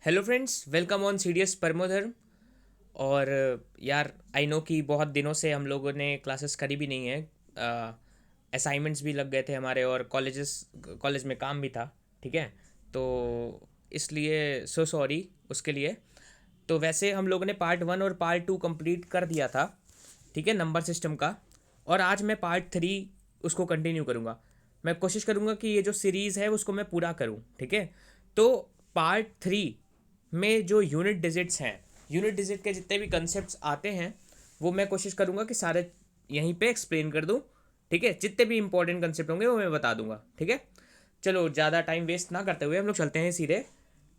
Hello friends, welcome on CDS Paramodharma. और यार I know कि बहुत दिनों से हम लोगों ने क्लासेस करी भी नहीं है। असाइनमेंट्स भी लग गए थे हमारे और कॉलेज में काम भी था। ठीक है, तो इसलिए सो सॉरी उसके लिए। तो वैसे हम लोगों ने पार्ट 1 और पार्ट 2 कंप्लीट कर दिया था, ठीक है, नंबर सिस्टम का। और आज मैं पार्ट 3 उसको कंटिन्यू करूँगा। मैं कोशिश करूँगा कि ये जो सीरीज़ है उसको मैं पूरा करूँ, ठीक है। तो पार्ट 3 में जो यूनिट डिजिट्स हैं, यूनिट डिजिट के जितने भी कंसेप्ट आते हैं वो मैं कोशिश करूँगा कि सारे यहीं पे एक्सप्लेन कर दूँ, ठीक है। जितने भी इंपॉर्टेंट कंसेप्ट होंगे वो मैं बता दूंगा, ठीक है। चलो ज़्यादा टाइम वेस्ट ना करते हुए हम लोग चलते हैं सीधे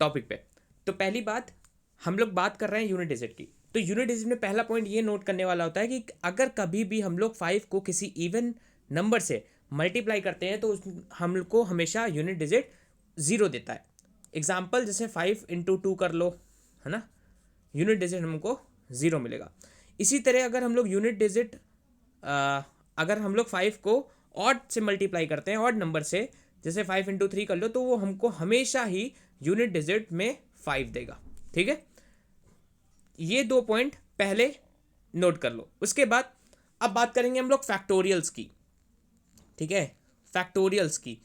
टॉपिक पे। तो पहली बात, हम लोग बात कर रहे हैं यूनिट डिजिट की। तो यूनिट डिजिट में पहला पॉइंट ये नोट करने वाला होता है कि अगर कभी भी हम लोग 5 को किसी इवन नंबर से मल्टीप्लाई करते हैं तो हमको हमेशा यूनिट डिजिट ज़ीरो देता है। एग्जाम्पल जैसे 5 × 2 कर लो, है ना, यूनिट डिजिट हमको ज़ीरो मिलेगा। इसी तरह अगर हम लोग यूनिट डिजिट अगर हम लोग 5 को ऑड से मल्टीप्लाई करते हैं, ऑड नंबर से, जैसे 5 × 3 कर लो, तो वो हमको हमेशा ही यूनिट डिजिट में 5 देगा, ठीक है। ये दो पॉइंट पहले नोट कर लो। उसके बाद अब बात करेंगे हम लोग फैक्टोरियल्स की, ठीक है, फैक्टोरियल्स की।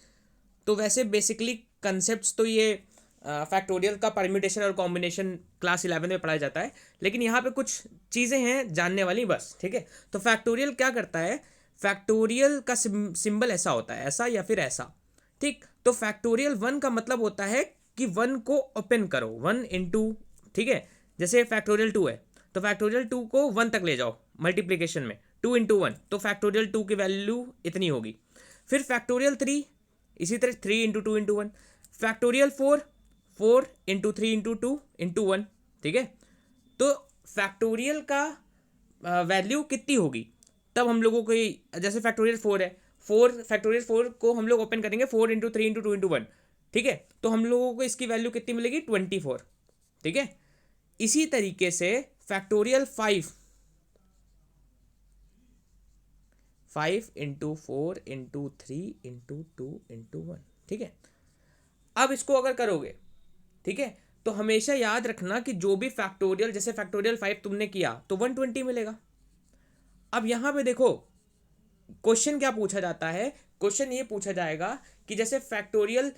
तो वैसे बेसिकली कंसेप्ट्स तो ये फैक्टोरियल का परम्यूटेशन और कॉम्बिनेशन क्लास 11 में पढ़ाया जाता है, लेकिन यहाँ पे कुछ चीज़ें हैं जानने वाली बस, ठीक है। तो फैक्टोरियल क्या करता है, फैक्टोरियल का सिंबल ऐसा होता है, ऐसा या फिर ऐसा, ठीक। तो फैक्टोरियल 1 का मतलब होता है कि 1 को ओपन करो, 1 × ठीक है। जैसे फैक्टोरियल 2 है तो फैक्टोरियल 2 को 1 तक ले जाओ मल्टीप्लीकेशन में, 2 × 1, तो फैक्टोरियल 2 की वैल्यू इतनी होगी। फिर फैक्टोरियल 3, इसी तरह 3 × 2 × 1। फैक्टोरियल 4, 4 × 3 × 2 × 1, ठीक है। तो फैक्टोरियल का वैल्यू कितनी होगी, तब हम लोगों को जैसे फैक्टोरियल 4 है, 4 को हम लोग ओपन करेंगे 4 × 3 × 2 × 1, ठीक है। तो हम लोगों को इसकी वैल्यू कितनी मिलेगी, 24, ठीक है। इसी तरीके से फैक्टोरियल 5 × 4 × 3 × 2 × 1, ठीक है। अब इसको अगर करोगे, ठीक है, तो हमेशा याद रखना कि जो भी फैक्टोरियल, जैसे फैक्टोरियल 5 तुमने किया तो 120 मिलेगा। अब यहां पे देखो क्वेश्चन क्या पूछा जाता है, क्वेश्चन ये पूछा जाएगा कि जैसे फैक्टोरियल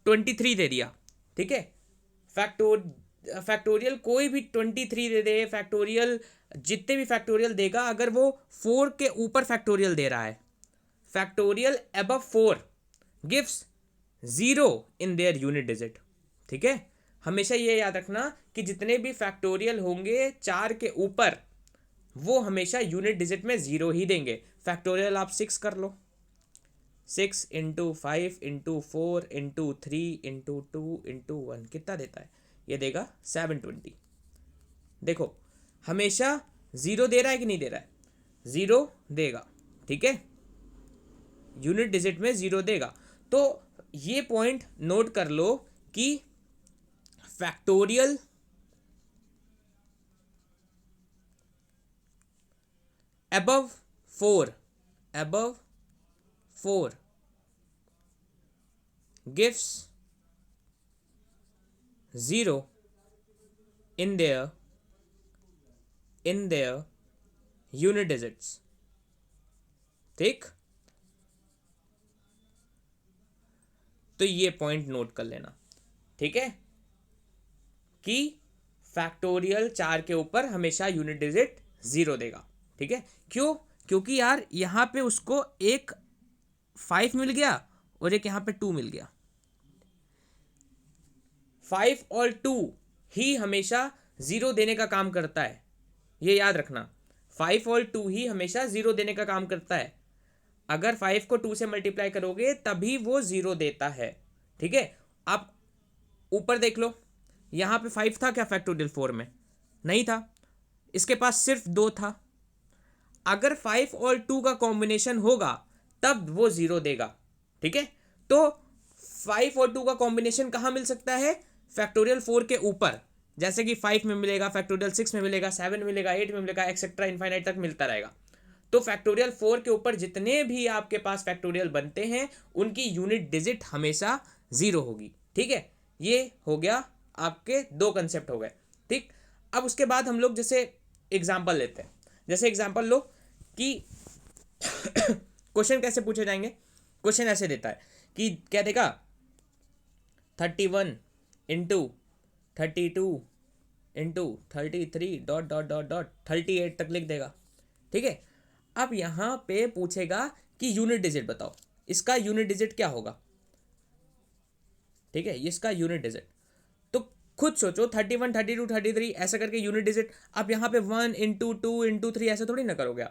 23 दे दिया, ठीक है। फैक्टोरियल कोई भी 23 दे दे, फैक्टोरियल जितने भी फैक्टोरियल देगा, अगर वो 4 के ऊपर फैक्टोरियल दे रहा है, factorial above 4 gives zero in their unit digit, ठीक है। हमेशा ये याद रखना कि जितने भी फैक्टोरियल होंगे 4 के ऊपर, वो हमेशा यूनिट डिजिट में ज़ीरो ही देंगे। फैक्टोरियल आप 6 कर लो, 6 × 5 × 4 × 3 × 2 कितना देता है, ये देगा 720। देखो हमेशा ज़ीरो दे रहा है कि नहीं दे रहा है, ज़ीरो देगा, ठीक है, यूनिट डिजिट में ज़ीरो देगा। तो ये पॉइंट नोट कर लो कि factorial above 4 gives 0 in their unit digits, ठीक। तो ये पॉइंट नोट कर लेना, ठीक है, कि फैक्टोरियल 4 के ऊपर हमेशा यूनिट डिजिट ज़ीरो देगा, ठीक है। क्यों, क्योंकि यार यहाँ पे उसको एक 5 मिल गया और एक यहाँ पे 2 मिल गया। 5 और 2 ही हमेशा ज़ीरो देने का काम करता है, ये याद रखना। 5 और 2 ही हमेशा ज़ीरो देने का काम करता है। अगर 5 को 2 से मल्टीप्लाई करोगे तभी वो ज़ीरो देता है, ठीक है। आप ऊपर देख लो, यहाँ पे 5 था क्या फैक्टोरियल 4 में, नहीं था, इसके पास सिर्फ 2 था। अगर 5 और 2 का कॉम्बिनेशन होगा तब वो ज़ीरो देगा, ठीक है। तो 5 और 2 का कॉम्बिनेशन कहाँ मिल सकता है, फैक्टोरियल 4 के ऊपर, जैसे कि 5 में मिलेगा, फैक्टोरियल 6 में मिलेगा, 7 में मिलेगा, 8 में मिलेगा, एक्सेट्रा इनफाइनाइट तक मिलता रहेगा। तो फैक्टोरियल 4 के ऊपर जितने भी आपके पास फैक्टोरियल बनते हैं उनकी यूनिट डिजिट हमेशा ज़ीरो होगी, ठीक है। ये हो गया आपके दो कंसेप्ट हो गए, ठीक। अब उसके बाद हम लोग जैसे एग्जाम्पल लेते हैं। जैसे एग्जाम्पल लो कि क्वेश्चन कैसे पूछे जाएंगे। क्वेश्चन ऐसे देता है कि क्या देगा, 31 into 32 into 33 dot dot dot dot 38 तक लिख देगा, ठीक है। अब यहाँ पे पूछेगा कि यूनिट डिजिट बताओ, इसका यूनिट डिजिट क्या होगा, ठीक है, इसका यूनिट डिजिट। तो खुद सोचो 31 32 33 ऐसा करके यूनिट डिजिट। आप यहाँ पे 1 इंटू 2 इंटू 3 ऐसा थोड़ी ना करोगे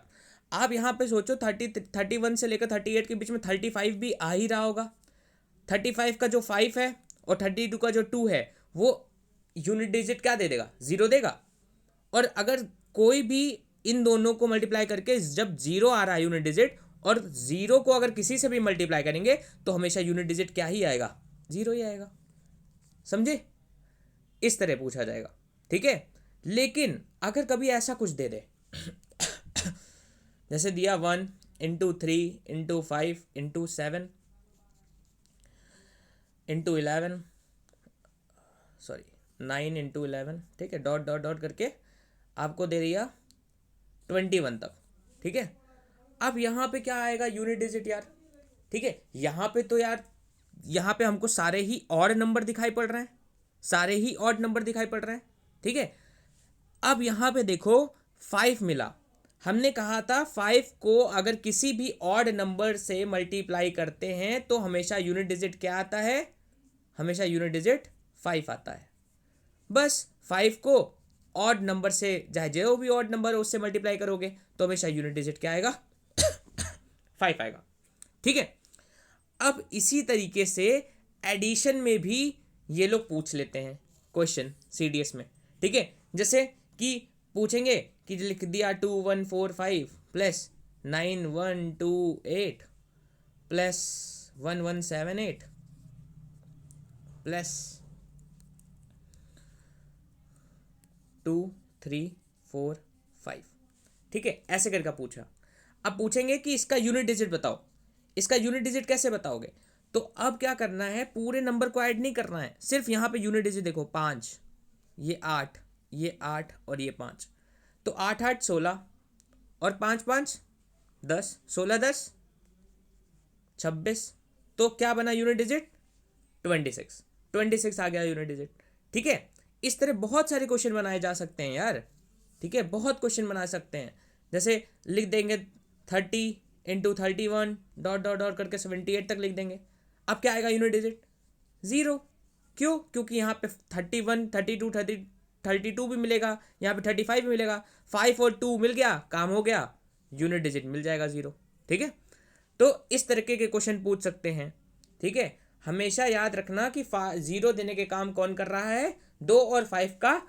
आप यहाँ पे सोचो 31 से लेकर 38 के बीच में 35 भी आ ही रहा होगा। 35 का जो 5 है और 32 का जो 2 है वो यूनिट डिजिट क्या दे देगा, 0 देगा। और अगर कोई भी इन दोनों को मल्टीप्लाई करके जब 0 आ रहा है यूनिट डिजिट, और 0 को अगर किसी से भी मल्टीप्लाई करेंगे तो हमेशा यूनिट डिजिट क्या ही आएगा, 0 ही आएगा। समझे, इस तरह पूछा जाएगा, ठीक है। लेकिन अगर कभी ऐसा कुछ दे दे जैसे दिया 1 into 3 into 5 into 7 into 11 sorry 9 into 11, ठीक है, डॉट डॉट डॉट करके आपको दे दिया 21 तक, ठीक है। अब यहाँ पे क्या आएगा, यूनिट डिजिट यार, ठीक है। यहाँ पे तो यार यहाँ पे हमको सारे ही ऑड नंबर दिखाई पड़ रहे हैं, सारे ही ऑड नंबर दिखाई पड़ रहे हैं, ठीक है। अब यहाँ पे देखो 5 मिला, हमने कहा था 5 को अगर किसी भी ऑड नंबर से मल्टीप्लाई करते हैं तो हमेशा यूनिट डिजिट क्या आता है, हमेशा यूनिट डिजिट 5 आता है। बस 5 को ऑड नंबर से, चाहे जो भी ऑड नंबर है उससे मल्टीप्लाई करोगे तो हमेशा यूनिट डिजिट क्या आएगा 5 आएगा, ठीक है। अब इसी तरीके से एडिशन में भी ये लोग पूछ लेते हैं क्वेश्चन सीडीएस में, ठीक है। जैसे कि पूछेंगे कि लिख दिया 2145 प्लस 9128 प्लस 1178 प्लस 2 3 4 5, ठीक है, ऐसे करके पूछा। अब पूछेंगे कि इसका यूनिट डिजिट बताओ, इसका यूनिट डिजिट कैसे बताओगे। तो अब क्या करना है, पूरे नंबर को ऐड नहीं करना है, सिर्फ यहाँ पे यूनिट डिजिट देखो 5, ये 8, ये 8 और ये 5, तो 8 8 16 और 5 5 10, 16 10 26, तो क्या बना यूनिट डिजिट 26 आ गया यूनिट डिजिट, ठीक है। इस तरह बहुत सारे क्वेश्चन बनाए जा सकते हैं यार, ठीक है, बहुत क्वेश्चन बना सकते हैं। जैसे लिख देंगे 30 इंटू 31 डॉट डॉट डॉट करके 78 तक लिख देंगे। अब क्या आएगा यूनिट डिजिट 0, क्यों, क्योंकि यहाँ पे 31 32 32 भी मिलेगा, यहाँ पे 35 भी मिलेगा, 5 और 2 मिल गया, काम हो गया, यूनिट डिजिट मिल जाएगा 0, ठीक है। तो इस तरीके के क्वेश्चन पूछ सकते हैं, ठीक है। हमेशा याद रखना कि 0 देने के काम कौन कर रहा है, 2 और 5 का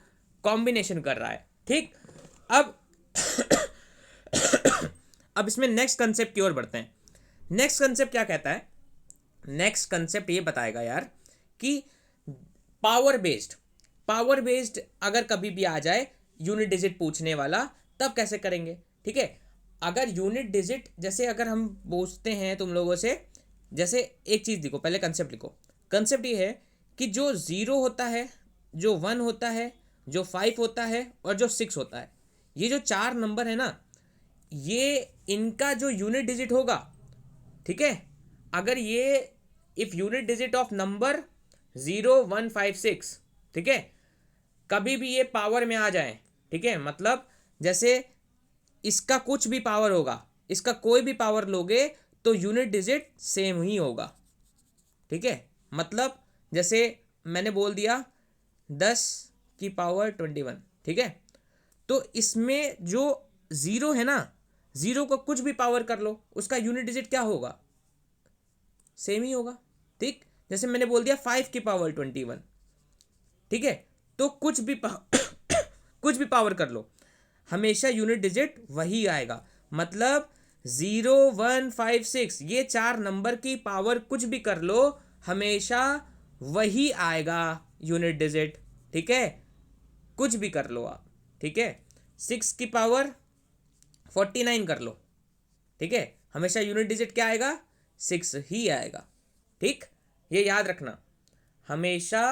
कॉम्बिनेशन कर रहा है, ठीक। अब अब इसमें नेक्स्ट कंसेप्ट की ओर बढ़ते हैं। नेक्स्ट कंसेप्ट क्या कहता है, नेक्स्ट कंसेप्ट ये बताएगा यार कि पावर बेस्ड अगर कभी भी आ जाए यूनिट डिजिट पूछने वाला, तब कैसे करेंगे, ठीक है। अगर यूनिट डिजिट, जैसे अगर हम पूछते हैं तुम लोगों से, जैसे एक चीज़ लिखो, पहले कंसेप्ट लिखो। कंसेप्ट ये है कि जो 0 होता है, जो 1 होता है, जो 5 होता है और जो 6 होता है, ये जो 4 नंबर है ना, ये इनका जो यूनिट डिजिट होगा, ठीक है, अगर ये if unit digit of number 0 1 5 6, ठीक है, कभी भी ये पावर में आ जाए, ठीक है, मतलब जैसे इसका कुछ भी पावर होगा, इसका कोई भी पावर लोगे तो यूनिट डिजिट सेम ही होगा, ठीक है। मतलब जैसे मैंने बोल दिया 10 की पावर 21, ठीक है, तो इसमें जो 0 है ना, 0 को कुछ भी पावर कर लो, उसका यूनिट डिजिट क्या होगा, सेम ही होगा, ठीक। जैसे मैंने बोल दिया 5 की पावर 21, ठीक है, तो कुछ भी कुछ भी पावर कर लो, हमेशा यूनिट डिजिट वही आएगा। मतलब 0 1 5 6 ये 4 नंबर की पावर कुछ भी कर लो, हमेशा वही आएगा यूनिट डिजिट, ठीक है, कुछ भी कर लो आप, ठीक है। 6 की पावर 49 कर लो, ठीक है, हमेशा यूनिट डिजिट क्या आएगा, 6 ही आएगा, ठीक। ये याद रखना, हमेशा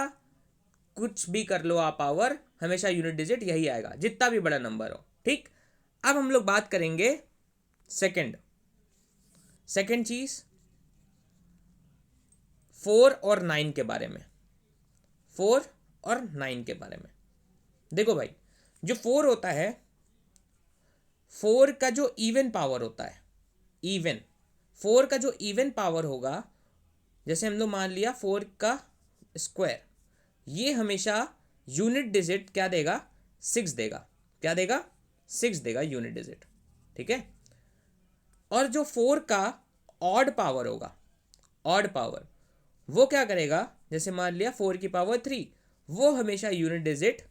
कुछ भी कर लो आप पावर, हमेशा यूनिट डिजिट यही आएगा जितना भी बड़ा नंबर हो। ठीक, अब हम लोग बात करेंगे सेकंड चीज 4 और 9 के बारे में। 4 और 9 के बारे में देखो भाई, जो 4 होता है, 4 का जो इवन पावर होता है, इवन 4 का जो इवन पावर होगा, जैसे हम लोग मान लिया 4 का स्क्वायर, ये हमेशा यूनिट डिजिट क्या देगा, 6 देगा। क्या देगा, 6 देगा यूनिट डिजिट। ठीक है, और जो 4 का ऑड पावर होगा, ऑड पावर, वो क्या करेगा, जैसे मान लिया 4 की पावर 3, वो हमेशा यूनिट डिजिट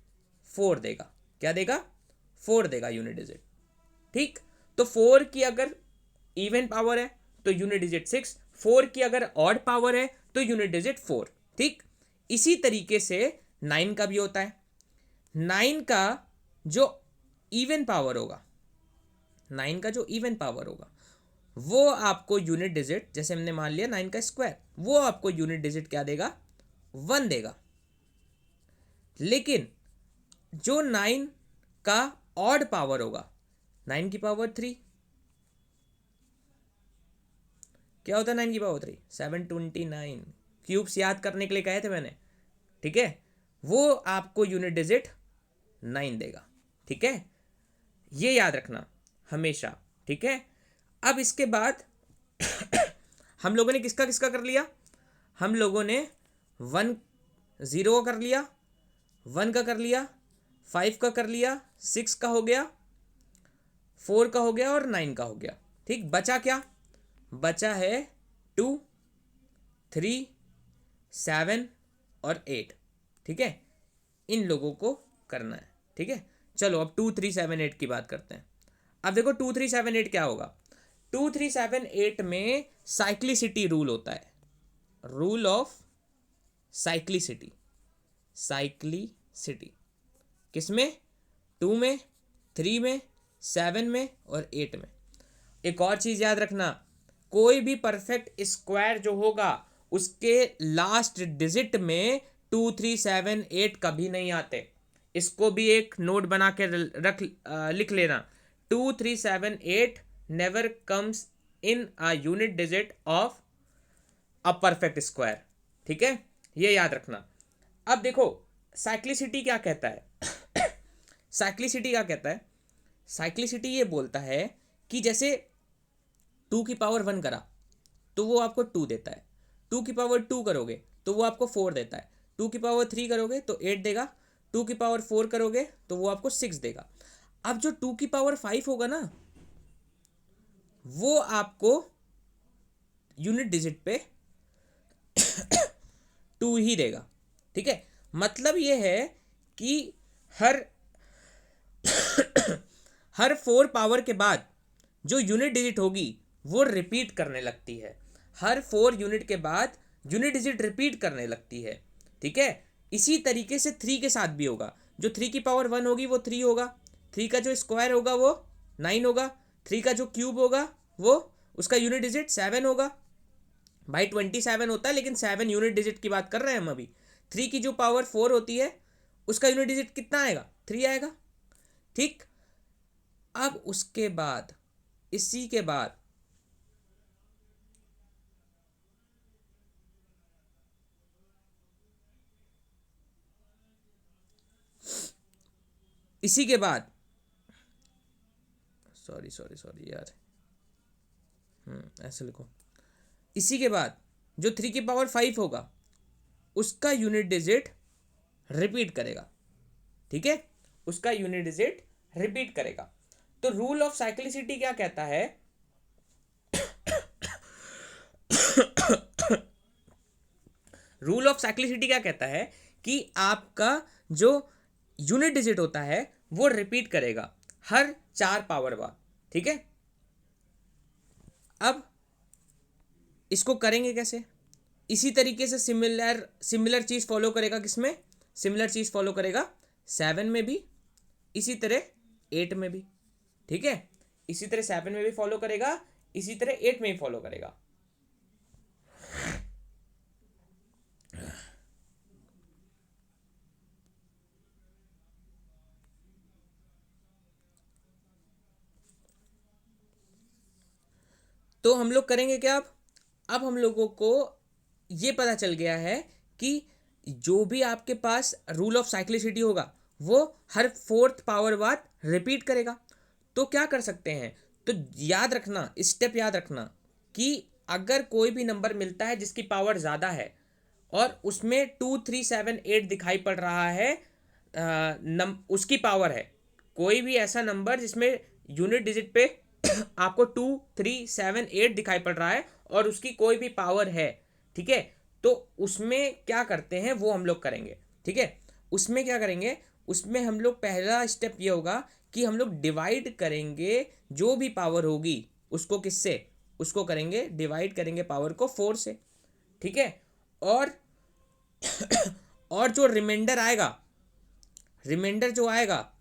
4 देगा। क्या देगा, 4 देगा यूनिट डिजिट। ठीक, तो 4 की अगर इवन पावर है तो यूनिट डिजिट 6, 4 की अगर ऑड पावर है तो यूनिट डिजिट 4। ठीक, इसी तरीके से 9 का भी होता है। 9 का जो इवन पावर होगा, 9 का जो इवन पावर होगा, वो आपको यूनिट डिजिट, जैसे हमने मान लिया 9 का स्क्वायर, वो आपको यूनिट डिजिट क्या देगा, 1 देगा। लेकिन जो 9 का ऑड पावर होगा, 9 की पावर 3, क्या होता है 9 की पावर 3, 729 क्यूब्स याद करने के लिए कहे थे मैंने। ठीक है, वो आपको यूनिट डिजिट 9 देगा। ठीक है, ये याद रखना हमेशा। ठीक है, अब इसके बाद हम लोगों ने किसका किसका कर लिया, हम लोगों ने 1 0 का कर लिया, 1 का कर लिया, 5 का कर लिया, 6 का हो गया, 4 का हो गया और 9 का हो गया। ठीक, बचा क्या, बचा है 2 3 7 और 8। ठीक है, इन लोगों को करना है। ठीक है, चलो अब 2 3 7 8 की बात करते हैं। अब देखो 2 3 7 8 क्या होगा, 2 3 7 8 में साइक्लिसिटी रूल होता है, रूल ऑफ साइक्लिसिटी। साइक्लिसिटी किसमें, 2 में, 3 में, 7 में और 8 में। एक और चीज याद रखना, कोई भी परफेक्ट स्क्वायर जो होगा उसके लास्ट डिजिट में 2 3 7 8 कभी नहीं आते। इसको भी एक नोट बना के लिख लेना, 2 3 7 8 never comes in a unit digit of a perfect square. ठीक है, ये याद रखना। अब देखो साइक्लिसिटी क्या कहता है साइक्लिसिटी क्या कहता है, साइक्लिसिटी ये बोलता है कि जैसे 2 की पावर 1 करा तो वो आपको 2 देता है, 2 की पावर 2 करोगे तो वो आपको 4 देता है, 2 की पावर 3 करोगे तो 8 देगा, 2 की पावर 4 करोगे तो वो आपको 6 देगा। अब जो 2 की पावर 5 होगा ना, वो आपको यूनिट डिजिट पे 2 ही देगा। ठीक है, मतलब ये है कि हर हर 4 पावर के बाद जो यूनिट डिजिट होगी वो रिपीट करने लगती है। हर 4 यूनिट के बाद यूनिट डिजिट रिपीट करने लगती है। ठीक है, इसी तरीके से 3 के साथ भी होगा। जो 3 की पावर 1 होगी वो 3 होगा, 3 का जो स्क्वायर होगा वो 9 होगा, 3 का जो क्यूब होगा वो उसका यूनिट डिजिट 7 होगा। भाई 27 होता है लेकिन 7 यूनिट डिजिट की बात कर रहे हैं हम अभी। 3 की जो पावर 4 होती है उसका यूनिट डिजिट कितना आएगा, 3 आएगा। ठीक, अब उसके बाद, इसी के बाद इसी के बाद सॉरी यार, ऐसे लिखो, इसी के बाद जो 3 की पावर 5 होगा उसका यूनिट डिजिट रिपीट करेगा। ठीक है, उसका यूनिट डिजिट रिपीट करेगा। तो रूल ऑफ साइक्लिसिटी क्या कहता है रूल ऑफ साइक्लिसिटी क्या कहता है कि आपका जो यूनिट डिजिट होता है वो रिपीट करेगा हर 4 पावर बाद। ठीक है, अब इसको करेंगे कैसे, इसी तरीके से सिमिलर चीज फॉलो करेगा, किसमें सिमिलर चीज फॉलो करेगा 7 में भी, इसी तरह 8 में भी। ठीक है, इसी तरह 7 में भी फॉलो करेगा, इसी तरह 8 में भी फॉलो करेगा। तो हम लोग करेंगे क्या अब हम लोगों को ये पता चल गया है कि जो भी आपके पास रूल ऑफ साइक्लिसिटी होगा वो हर फोर्थ पावर बाद रिपीट करेगा। तो क्या कर सकते हैं, तो याद रखना, स्टेप याद रखना कि अगर कोई भी नंबर मिलता है जिसकी पावर ज़्यादा है और उसमें 2378 दिखाई पड़ रहा है, उसकी पावर है, कोई भी ऐसा नंबर जिसमें यूनिट डिजिट पे आपको 2378 दिखाई पड़ रहा है और उसकी कोई भी पावर है, ठीक है, तो उसमें क्या करते हैं वो हम लोग करेंगे। ठीक है, उसमें क्या करेंगे, उसमें हम लोग पहला स्टेप ये होगा कि हम लोग डिवाइड करेंगे जो भी पावर होगी उसको किससे, उसको करेंगे डिवाइड करेंगे पावर को 4 से। ठीक है, और और जो रिमाइंडर आएगा, रिमाइंडर जो आएगा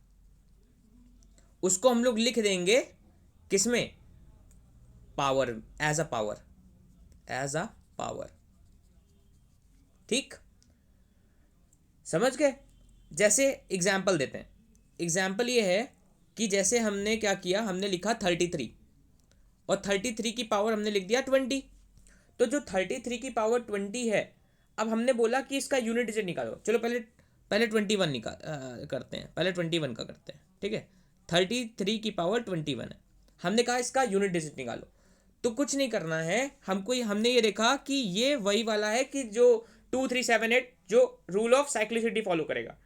उसको हम लोग लिख देंगे किसमें, power, as a power, as a power. ठीक, समझ गए। जैसे एग्जाम्पल देते हैं, एग्जाम्पल ये है कि जैसे हमने क्या किया, हमने लिखा 33 और 33 की पावर हमने लिख दिया 20। तो जो 33 की पावर 20 है, अब हमने बोला कि इसका यूनिट डिजिट निकालो। चलो पहले पहले 21 करते हैं, पहले 21 का करते हैं। ठीक है, 33 की पावर 21 है, हमने कहा इसका यूनिट डिजिट निकालो। तो कुछ नहीं करना है हमको, हमने ये देखा कि ये वही वाला है कि जो 2378 जो रूल ऑफ साइक्लिसिटी फॉलो करेगा,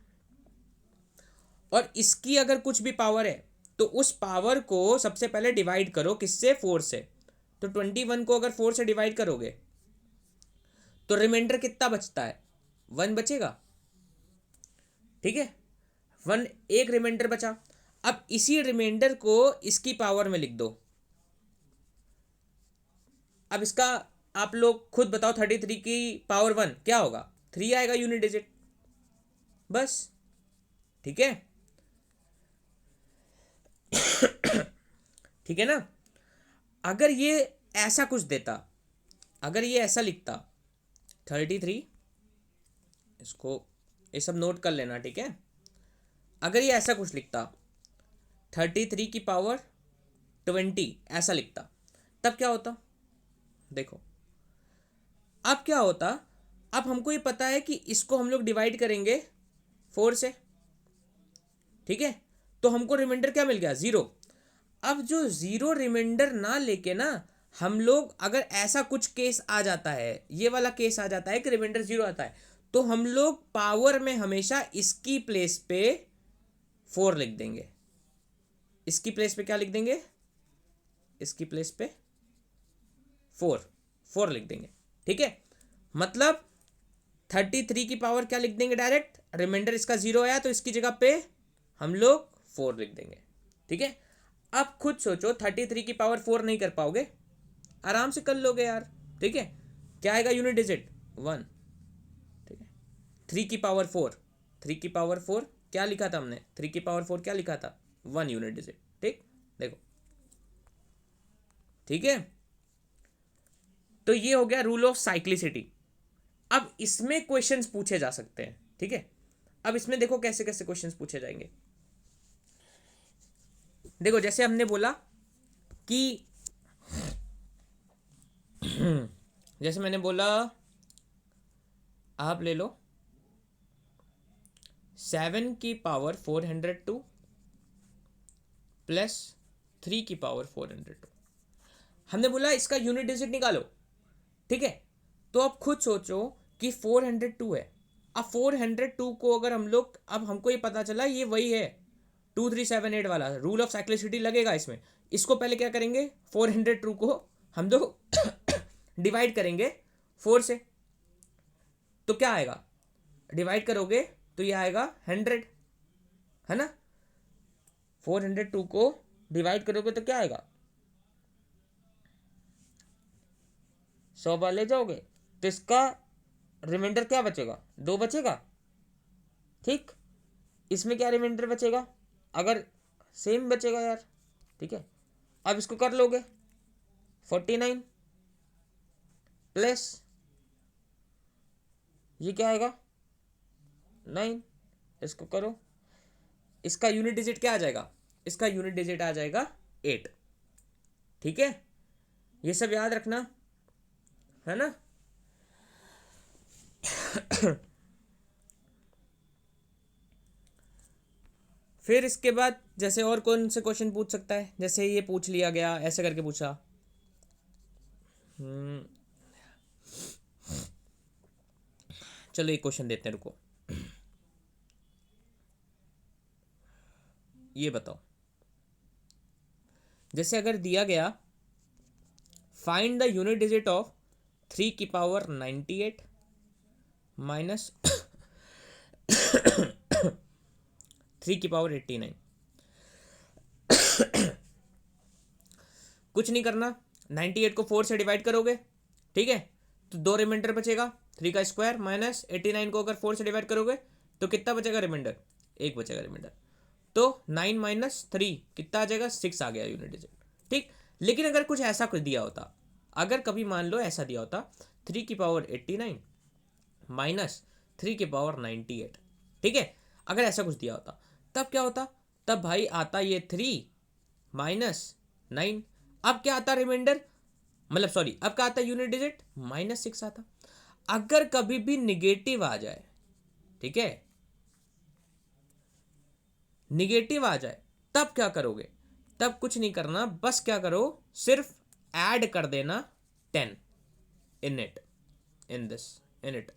और इसकी अगर कुछ भी पावर है तो उस पावर को सबसे पहले डिवाइड करो किससे, 4 से। तो 21 को अगर 4 से डिवाइड करोगे तो रिमाइंडर कितना बचता है, 1 बचेगा। ठीक है, 1 एक रिमाइंडर बचा। अब इसी रिमाइंडर को इसकी पावर में लिख दो। अब इसका आप लोग खुद बताओ, 33 की पावर 1 क्या होगा, 3 आएगा यूनिट डिजिट, बस। ठीक है, ठीक है ना। अगर ये ऐसा कुछ देता, अगर ये ऐसा लिखता 33, इसको ये सब नोट कर लेना, ठीक है। अगर ये ऐसा कुछ लिखता 33 की पावर 20 ऐसा लिखता, तब क्या होता, देखो अब क्या होता। अब हमको ये पता है कि इसको हम लोग डिवाइड करेंगे 4 से, ठीक है, तो हमको रिमाइंडर क्या मिल गया, 0। अब जो 0 रिमाइंडर ना लेके ना, हम लोग अगर ऐसा कुछ केस आ जाता है, ये वाला केस आ जाता है कि रिमाइंडर 0 आता है, तो हम लोग पावर में हमेशा इसकी प्लेस पे 4 लिख देंगे। इसकी प्लेस पे क्या लिख देंगे, इसकी प्लेस पे 4 लिख देंगे। ठीक है, मतलब 33 की पावर क्या लिख देंगे डायरेक्ट, रिमाइंडर इसका 0 आया तो इसकी जगह पे हम लोग 4 लिख देंगे। ठीक है, अब खुद सोचो 33 की पावर 4 नहीं कर पाओगे, आराम से कर लोगे यार। ठीक है, क्या आएगा यूनिट डिजिट, 1। ठीक है, 3 की पावर 4, 3 की पावर 4 क्या लिखा था हमने, 3 की पावर 4 क्या लिखा था, 1 यूनिट डिजिट। ठीक, देखो, ठीक है, तो ये हो गया रूल ऑफ साइक्लिसिटी। अब इसमें क्वेश्चंस पूछे जा सकते हैं। ठीक है, अब इसमें देखो कैसे कैसे क्वेश्चंस पूछे जाएंगे। देखो जैसे हमने बोला कि जैसे मैंने बोला, आप ले लो 7 की पावर 402 प्लस 3 की पावर 402। हमने बोला इसका यूनिट डिजिट निकालो। ठीक है, तो अब खुद सोचो कि 402 है। अब 402 को अगर हम लोग, अब हमको ये पता चला ये वही है 2378 वाला, रूल ऑफ साइक्लिसिटी लगेगा इसमें। इसको पहले क्या करेंगे, 402 को हम लोग डिवाइड करेंगे 4 से, तो क्या आएगा, डिवाइड करोगे तो ये आएगा 100, है ना। 402 को डिवाइड करोगे तो क्या आएगा, 100 बार ले जाओगे तो इसका रिमाइंडर क्या बचेगा, 2 बचेगा। ठीक, इसमें क्या रिमाइंडर बचेगा, अगर सेम बचेगा यार। ठीक है, अब इसको कर लोगे 49 प्लस ये क्या आएगा 9, इसको करो, इसका यूनिट डिजिट क्या आ जाएगा, इसका यूनिट डिजिट आ जाएगा 8। ठीक है, ये सब याद रखना है ना। फिर इसके बाद जैसे और कौन से क्वेश्चन पूछ सकता है, जैसे ये पूछ लिया गया, ऐसे करके पूछा। चलो एक क्वेश्चन देते हैं, रुको। ये बताओ, जैसे अगर दिया गया find the unit digit of 3 की पावर 98 माइनस 3 की पावर 89। कुछ नहीं करना, 98 को 4 से डिवाइड करोगे, ठीक है, तो 2 रिमाइंडर बचेगा, 3 का स्क्वायर माइनस 89 को अगर 4 से डिवाइड करोगे तो कितना बचेगा रिमाइंडर, 1 बचेगा रिमाइंडर। तो 9 माइनस 3 कितना आ जाएगा, 6 आ गया यूनिट डिजिट, ठीक। लेकिन अगर कुछ ऐसा कुछ दिया होता, अगर कभी मान लो ऐसा दिया होता 3 की पावर 89 माइनस 3 की पावर 98, ठीक है, अगर ऐसा कुछ दिया होता तब क्या होता, तब भाई आता ये 3 माइनस 9, अब क्या आता रिमाइंडर, मतलब सॉरी, अब क्या आता यूनिट डिजिट, -6 आता। अगर कभी भी निगेटिव आ जाए, ठीक है, निगेटिव आ जाए, तब क्या करोगे, तब कुछ नहीं करना, बस क्या करो, सिर्फ ऐड कर देना 10 in it, in this, in it.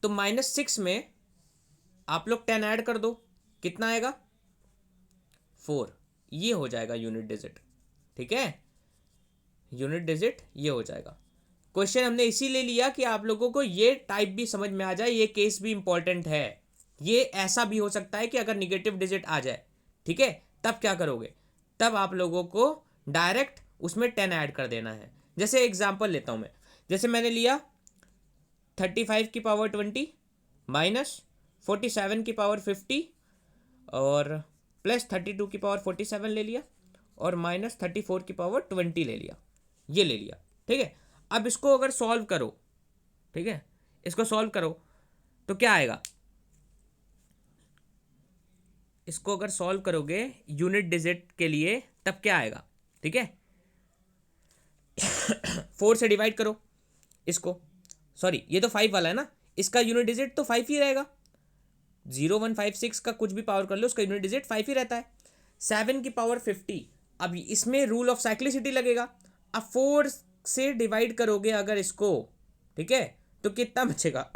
तो -6 में आप लोग 10 ऐड कर दो, कितना आएगा 4, ये हो जाएगा यूनिट डिजिट, ठीक है, यूनिट डिजिट ये हो जाएगा। क्वेश्चन हमने इसीलिए लिया कि आप लोगों को ये टाइप भी समझ में आ जाए, ये केस भी इंपॉर्टेंट है। ये ऐसा भी हो सकता है कि अगर निगेटिव डिजिट आ जाए, ठीक है, तब क्या करोगे, तब आप लोगों को डायरेक्ट उसमें 10 ऐड कर देना है। जैसे एग्जांपल लेता हूं मैं, जैसे मैंने लिया 35 की पावर 20 माइनस 47 की पावर 50 और प्लस 32 की पावर 47 ले लिया और माइनस 34 की पावर 20 ले लिया, ये ले लिया, ठीक है। अब इसको अगर सॉल्व करो, ठीक है, इसको सॉल्व करो तो क्या आएगा, इसको अगर सॉल्व करोगे यूनिट डिजिट के लिए तब क्या आएगा, ठीक है। 4 से डिवाइड करो इसको, सॉरी ये तो 5 वाला है ना, इसका यूनिट डिजिट तो 5 ही रहेगा, 0156 का कुछ भी पावर कर लो, उसका यूनिट डिजिट 5 ही रहता है। 7 की पावर 50, अब इसमें रूल ऑफ साइक्लिसिटी लगेगा, अब 4 से डिवाइड करोगे अगर इसको, ठीक है, तो कितना बचेगा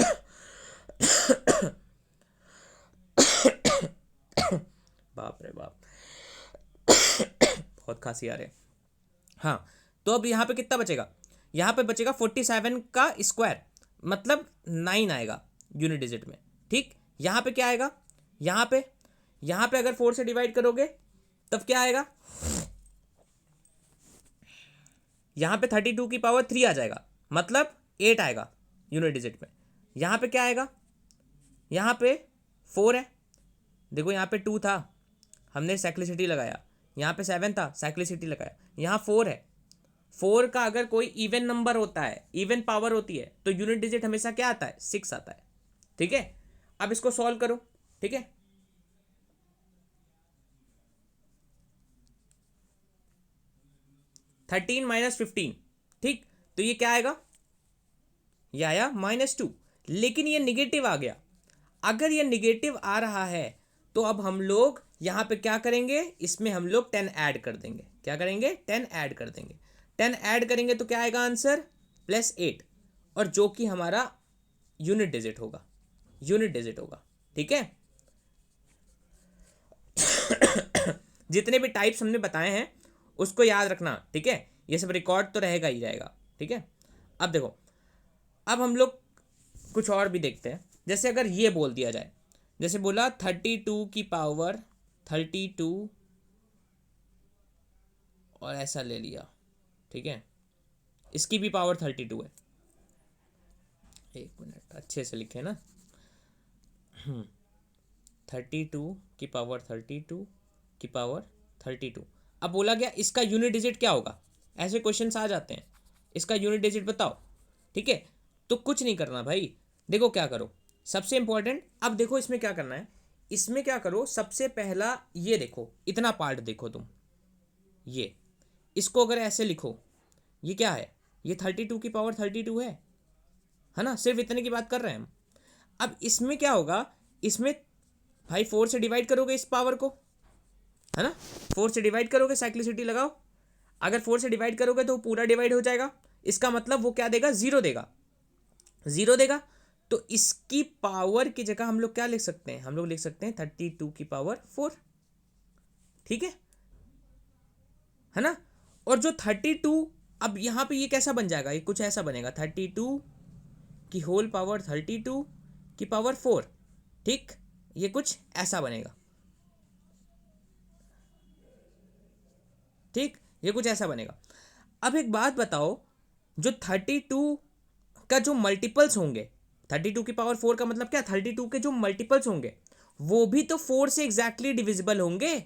बाप रे बाप बहुत खांसी आ रही है। हाँ, तो अब यहाँ पे कितना बचेगा, यहाँ पे बचेगा 47 का स्क्वायर, मतलब 9 आएगा यूनिट डिजिट में, ठीक। यहाँ पे क्या आएगा, यहाँ पे अगर 4 से डिवाइड करोगे तब क्या आएगा, यहाँ पे 32 की पावर 3 आ जाएगा, मतलब 8 आएगा यूनिट डिजिट में। यहाँ पे क्या आएगा, यहाँ पे 4 है, देखो यहाँ पे 2 था, हमने साइक्लिसिटी लगाया, यहाँ पे 7 था, साइक्लिसिटी लगाया, यहाँ 4 है। 4 का अगर कोई इवन नंबर होता है, इवन पावर होती है, तो यूनिट डिजिट हमेशा क्या आता है, 6 आता है, ठीक है। अब इसको सॉल्व करो, ठीक है, थर्टीन माइनस 15, ठीक, तो ये क्या आएगा, ये आया -2, लेकिन ये निगेटिव आ गया। अगर ये निगेटिव आ रहा है तो अब हम लोग यहाँ पे क्या करेंगे, इसमें हम लोग 10 ऐड कर देंगे, क्या करेंगे, 10 ऐड कर देंगे। 10 ऐड करेंगे तो क्या आएगा आंसर, +8, और जो कि हमारा यूनिट डिजिट होगा, यूनिट डिजिट होगा, ठीक है। जितने भी टाइप्स हमने बताए हैं उसको याद रखना, ठीक है, ये सब रिकॉर्ड तो रहेगा ही रहेगा, ठीक है। अब देखो, अब हम लोग कुछ और भी देखते हैं, जैसे अगर ये बोल दिया जाए, जैसे बोला 32 की पावर 32 और ऐसा ले लिया, ठीक है, इसकी भी पावर 32 है, एक मिनट अच्छे से लिखे ना, 32 की पावर 32 की पावर 32। अब बोला गया इसका यूनिट डिजिट क्या होगा, ऐसे क्वेश्चंस आ जाते हैं, इसका यूनिट डिजिट बताओ, ठीक है। तो कुछ नहीं करना भाई, देखो क्या करो, सबसे इंपॉर्टेंट, अब देखो इसमें क्या करना है, इसमें क्या करो, सबसे पहला ये देखो, इतना पार्ट देखो तुम, ये इसको अगर ऐसे लिखो, ये क्या है, ये 32 की पावर 32 है ना, सिर्फ इतने की बात कर रहे हैं हम। अब इसमें क्या होगा, इसमें भाई 4 से डिवाइड करोगे इस पावर को, है ना, 4 से डिवाइड करोगे, साइक्लिसिटी लगाओ, अगर 4 से डिवाइड करोगे तो पूरा डिवाइड हो जाएगा, इसका मतलब वो क्या देगा, जीरो देगा, जीरो देगा। तो इसकी पावर की जगह हम लोग क्या लिख सकते हैं, हम लोग लिख सकते हैं 32 की पावर 4, ठीक है ना। और जो 32, अब यहां पे ये कैसा बन जाएगा, ये कुछ ऐसा बनेगा, 32 की होल पावर 32 की पावर 4, ठीक, ये कुछ ऐसा बनेगा, ठीक, ये कुछ ऐसा बनेगा। अब एक बात बताओ, जो 32 का जो मल्टीपल्स होंगे, 32 की पावर 4 का मतलब क्या, 32 के जो मल्टीपल्स होंगे वो भी तो 4 से एग्जैक्टली डिविजिबल होंगे।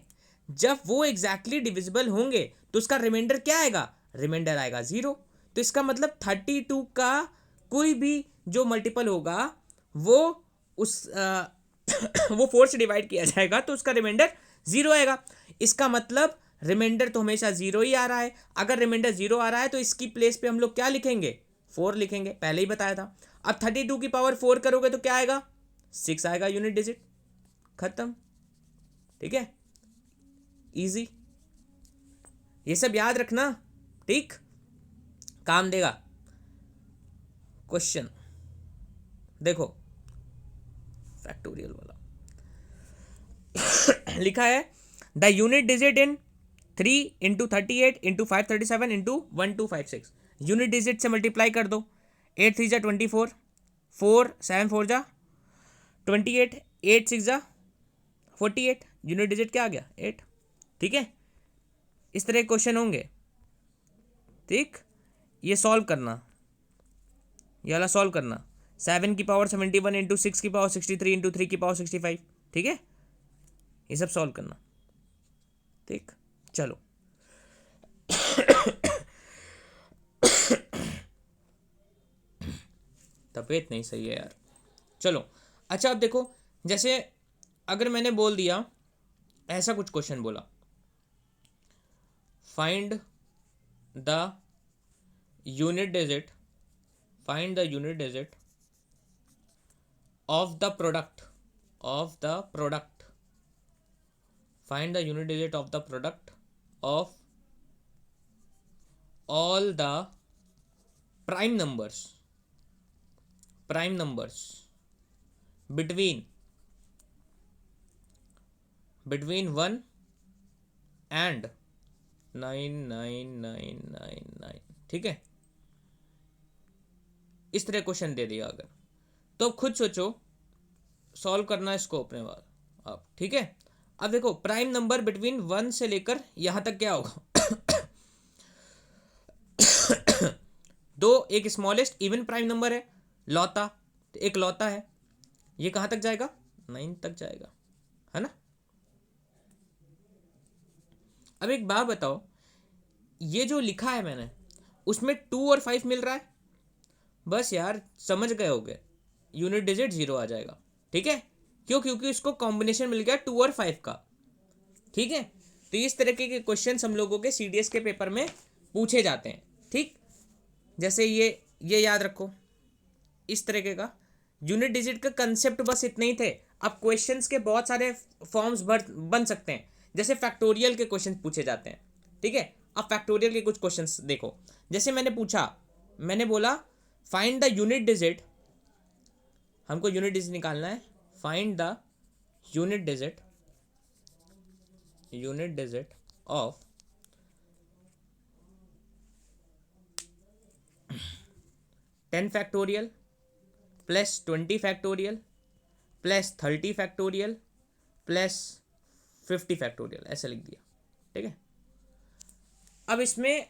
जब वो एग्जैक्टली डिविजिबल होंगे तो उसका रिमाइंडर क्या आएगा, रिमाइंडर आएगा जीरो। तो इसका मतलब 32 का कोई भी जो मल्टीपल होगा वो उस वो 4 से डिवाइड किया जाएगा तो उसका रिमाइंडर जीरो आएगा। इसका मतलब रिमाइंडर तो हमेशा जीरो ही आ रहा है। अगर रिमाइंडर जीरो आ रहा है तो इसकी प्लेस पे हम लोग क्या लिखेंगे, 4 लिखेंगे, पहले ही बताया था। अब 32 की पावर 4 करोगे तो क्या आएगा, 6 आएगा, यूनिट डिजिट, खत्म, ठीक है, इजी, ये सब याद रखना, ठीक, काम देगा। क्वेश्चन देखो, फैक्टोरियल वाला लिखा है, the unit digit in 3 into 38 into 537 into 1256, unit digit से मल्टीप्लाई कर दो, 8 3 जा 24, 4 7 4 जा 28, 8 6 जा 48, यूनिट डिजिट क्या आ गया, 8, ठीक है। इस तरह क्वेश्चन होंगे, ठीक, ये सॉल्व करना, ये वाला सॉल्व करना, 7 की पावर 71 इंटू 6 की पावर 63 इंटू 3 की पावर 65, ठीक है, ये सब सॉल्व करना, ठीक, चलो। तबीयत नहीं सही है यार, चलो। अच्छा अब देखो, जैसे अगर मैंने बोल दिया ऐसा कुछ क्वेश्चन बोला, find the unit digit, find the unit digit of the product, of the product, find the unit digit of the product of all the prime numbers, prime numbers between 1 and 99999, ठीक है। इस तरह question दे दिया अगर, तो अब खुद सोचो, सॉल्व करना है इसको अपने बाद आप, ठीक है। अब देखो प्राइम नंबर बिटवीन 1 से लेकर यहां तक क्या होगा, दो, एक स्मॉलेस्ट इवन प्राइम नंबर है, लौता, एक लौता है, ये कहां तक जाएगा, 9 तक जाएगा, है ना। अब एक बात बताओ, ये जो लिखा है मैंने उसमें 2 और 5 मिल रहा है, बस यार समझ गए होगे, यूनिट डिजिट जीरो आ जाएगा, ठीक है। क्यों, क्योंकि उसको कॉम्बिनेशन मिल गया 2 और 5 का, ठीक है। तो इस तरह के क्वेश्चन हम लोगों के सीडीएस के पेपर में पूछे जाते हैं, ठीक। जैसे ये याद रखो, इस तरीके का यूनिट डिजिट का कंसेप्ट बस इतने ही थे। अब क्वेश्चंस के बहुत सारे फॉर्म्स बन सकते हैं, जैसे फैक्टोरियल के क्वेश्चन पूछे जाते हैं, ठीक है। अब फैक्टोरियल के कुछ क्वेश्चंस देखो, जैसे मैंने पूछा, मैंने बोला फाइंड द यूनिट डिजिट, हमको यूनिट डिजिट निकालना है, find the unit digit, unit digit of 10 factorial plus 20 factorial plus 30 factorial plus 50 factorial, ऐसा लिख दिया, ठीक है। अब इसमें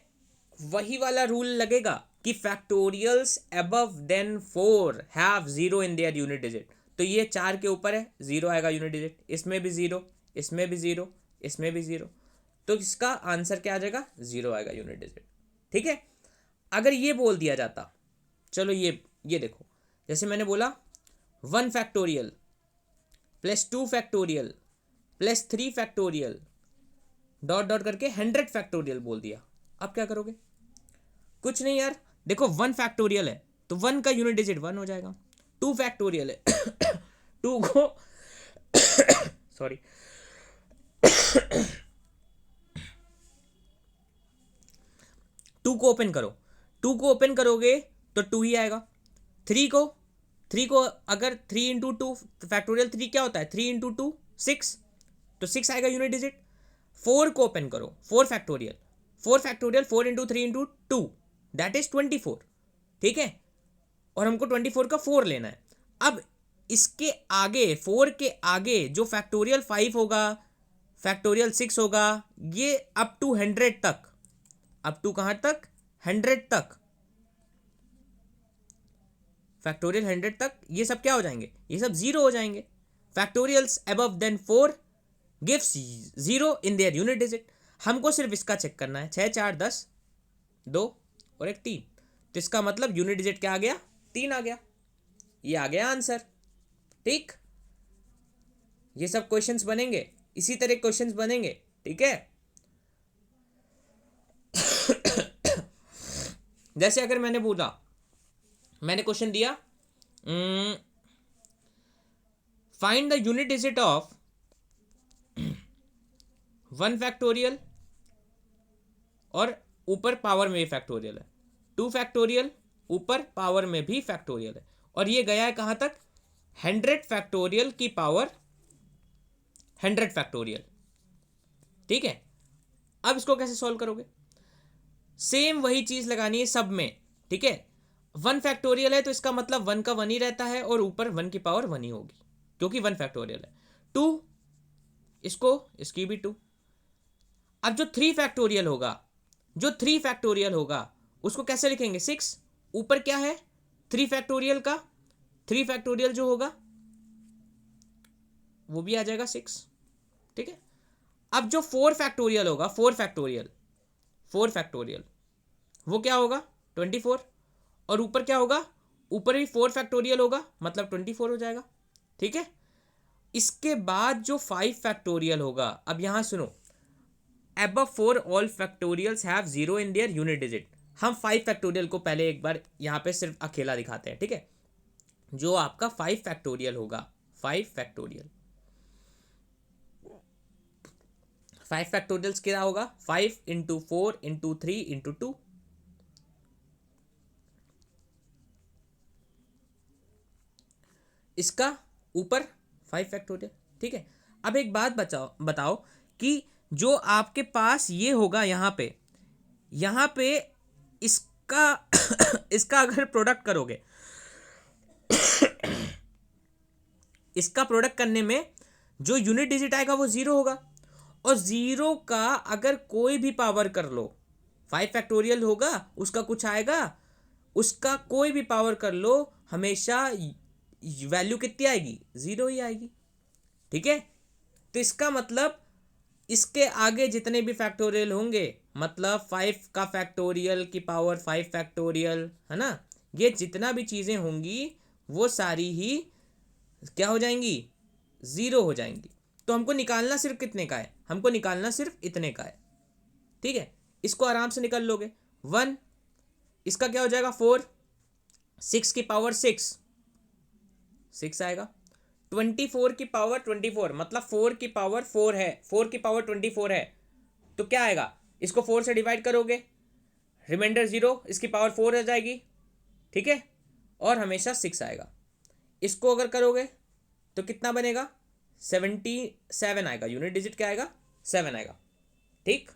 वही वाला रूल लगेगा कि factorials above than 4 have zero in their unit digit. तो ये 4 के ऊपर है, जीरो आएगा यूनिट डिजिट, इसमें भी जीरो, इसमें भी जीरो, इसमें भी जीरो, तो इसका आंसर क्या आ जाएगा, जीरो आएगा यूनिट डिजिट, ठीक है। अगर ये बोल दिया जाता, चलो ये देखो, जैसे मैंने बोला 1 factorial plus 2 factorial plus 3 factorial dot dot करके 100 फैक्टोरियल बोल दिया, अब क्या करोगे? कुछ नहीं यार, देखो 1 फैक्टोरियल है तो 1 का यूनिट डिजिट 1 हो जाएगा। 2 फैक्टोरियल है 2 को सॉरी 2 को ओपन करो, 2 को ओपन करोगे तो 2 ही आएगा। 3 को अगर 3 इंटू टू फैक्टोरियल 3 क्या होता है? 3 इंटू टू 6, तो 6 आएगा यूनिट डिजिट। 4 को ओपन करो, 4 factorial, 4 into 3 into 2 that is 24, ठीक है। और हमको 24 का 4 लेना है। अब इसके आगे 4 के आगे जो फैक्टोरियल 5 होगा, फैक्टोरियल 6 होगा, ये अप टू 100 तक, अप टू कहां तक? 100 तक, फैक्टोरियल 100 तक, ये सब क्या हो जाएंगे? ये सब जीरो हो जाएंगे। Factorials above than 4 gives zero in their unit digit. हमको सिर्फ इसका चेक करना है, 6 4 10, 2 और एक 3, तो इसका मतलब यूनिट डिजिट क्या आ गया? 3 आ गया। ये आ गया आंसर, ठीक। ये सब क्वेश्चंस बनेंगे, इसी तरह क्वेश्चंस बनेंगे, ठीक है। जैसे अगर मैंने बोला, मैंने क्वेश्चन दिया find the unit digit of 1 factorial, और ऊपर पावर में भी फैक्टोरियल है, 2 फैक्टोरियल, ऊपर पावर में भी फैक्टोरियल है, और ये गया है कहां तक? 100 फैक्टोरियल की पावर 100 फैक्टोरियल, ठीक है। अब इसको कैसे सॉल्व करोगे? सेम वही चीज लगानी है सब में, ठीक है। 1 फैक्टोरियल है तो इसका मतलब 1 का 1 ही रहता है, और ऊपर 1 की पावर 1 ही होगी, क्योंकि 1 फैक्टोरियल है। 2, इसको, इसकी भी 2। अब जो 3 फैक्टोरियल होगा, जो 3 फैक्टोरियल होगा उसको कैसे लिखेंगे? 6, ऊपर क्या है 3 फैक्टोरियल का? 3 फैक्टोरियल जो होगा वो भी आ जाएगा 6, ठीक है। अब जो 4 फैक्टोरियल होगा, 4 फैक्टोरियल, 4 फैक्टोरियल, वो क्या होगा? 24, और ऊपर क्या होगा? ऊपर भी 4 फैक्टोरियल होगा, मतलब 24 हो जाएगा, ठीक है। इसके बाद जो 5 फैक्टोरियल होगा, अब यहां सुनो, above 4 all factorials have 0 in their unit digit। हम 5 फैक्टोरियल को पहले एक बार यहां पे सिर्फ अकेला दिखाते हैं, ठीक है। जो आपका 5 फैक्टोरियल होगा, 5 फैक्टोरियल, 5 फैक्टोरियल्स क्या होगा? 5 इंटू 4 इंटू 3 इंटू 2, इसका ऊपर 5 फैक्टोरियल, ठीक है। अब एक बात बताओ कि जो आपके पास ये होगा यहां पे इसका इसका अगर प्रोडक्ट करोगे, इसका प्रोडक्ट करने में जो यूनिट डिजिट आएगा वो 0 होगा, और 0 का अगर कोई भी पावर कर लो, 5 फैक्टोरियल होगा, उसका कुछ आएगा, उसका कोई भी पावर कर लो, हमेशा वैल्यू कितनी आएगी? 0 ही आएगी, ठीक है। तो इसका मतलब इसके आगे जितने भी फैक्टोरियल होंगे, मतलब 5 का फैक्टोरियल की पावर 5 फैक्टोरियल, है ना, ये जितना भी चीज़ें होंगी वो सारी ही क्या हो जाएंगी? 0 हो जाएंगी। तो हमको निकालना सिर्फ कितने का है? हमको निकालना सिर्फ इतने का है, ठीक है। इसको आराम से निकाल लोगे। 1, इसका क्या हो जाएगा? 4, 6 की पावर 6 आएगा। 24 की पावर 24, मतलब 4 की पावर 4 है, 4 की पावर 24 है, तो क्या आएगा? इसको 4 से डिवाइड करोगे, रिमाइंडर 0, इसकी पावर 4 आ जाएगी, ठीक है, और हमेशा 6 आएगा। इसको अगर करोगे तो कितना बनेगा? 77 आएगा, यूनिट डिजिट क्या आएगा? 7 आएगा, ठीक।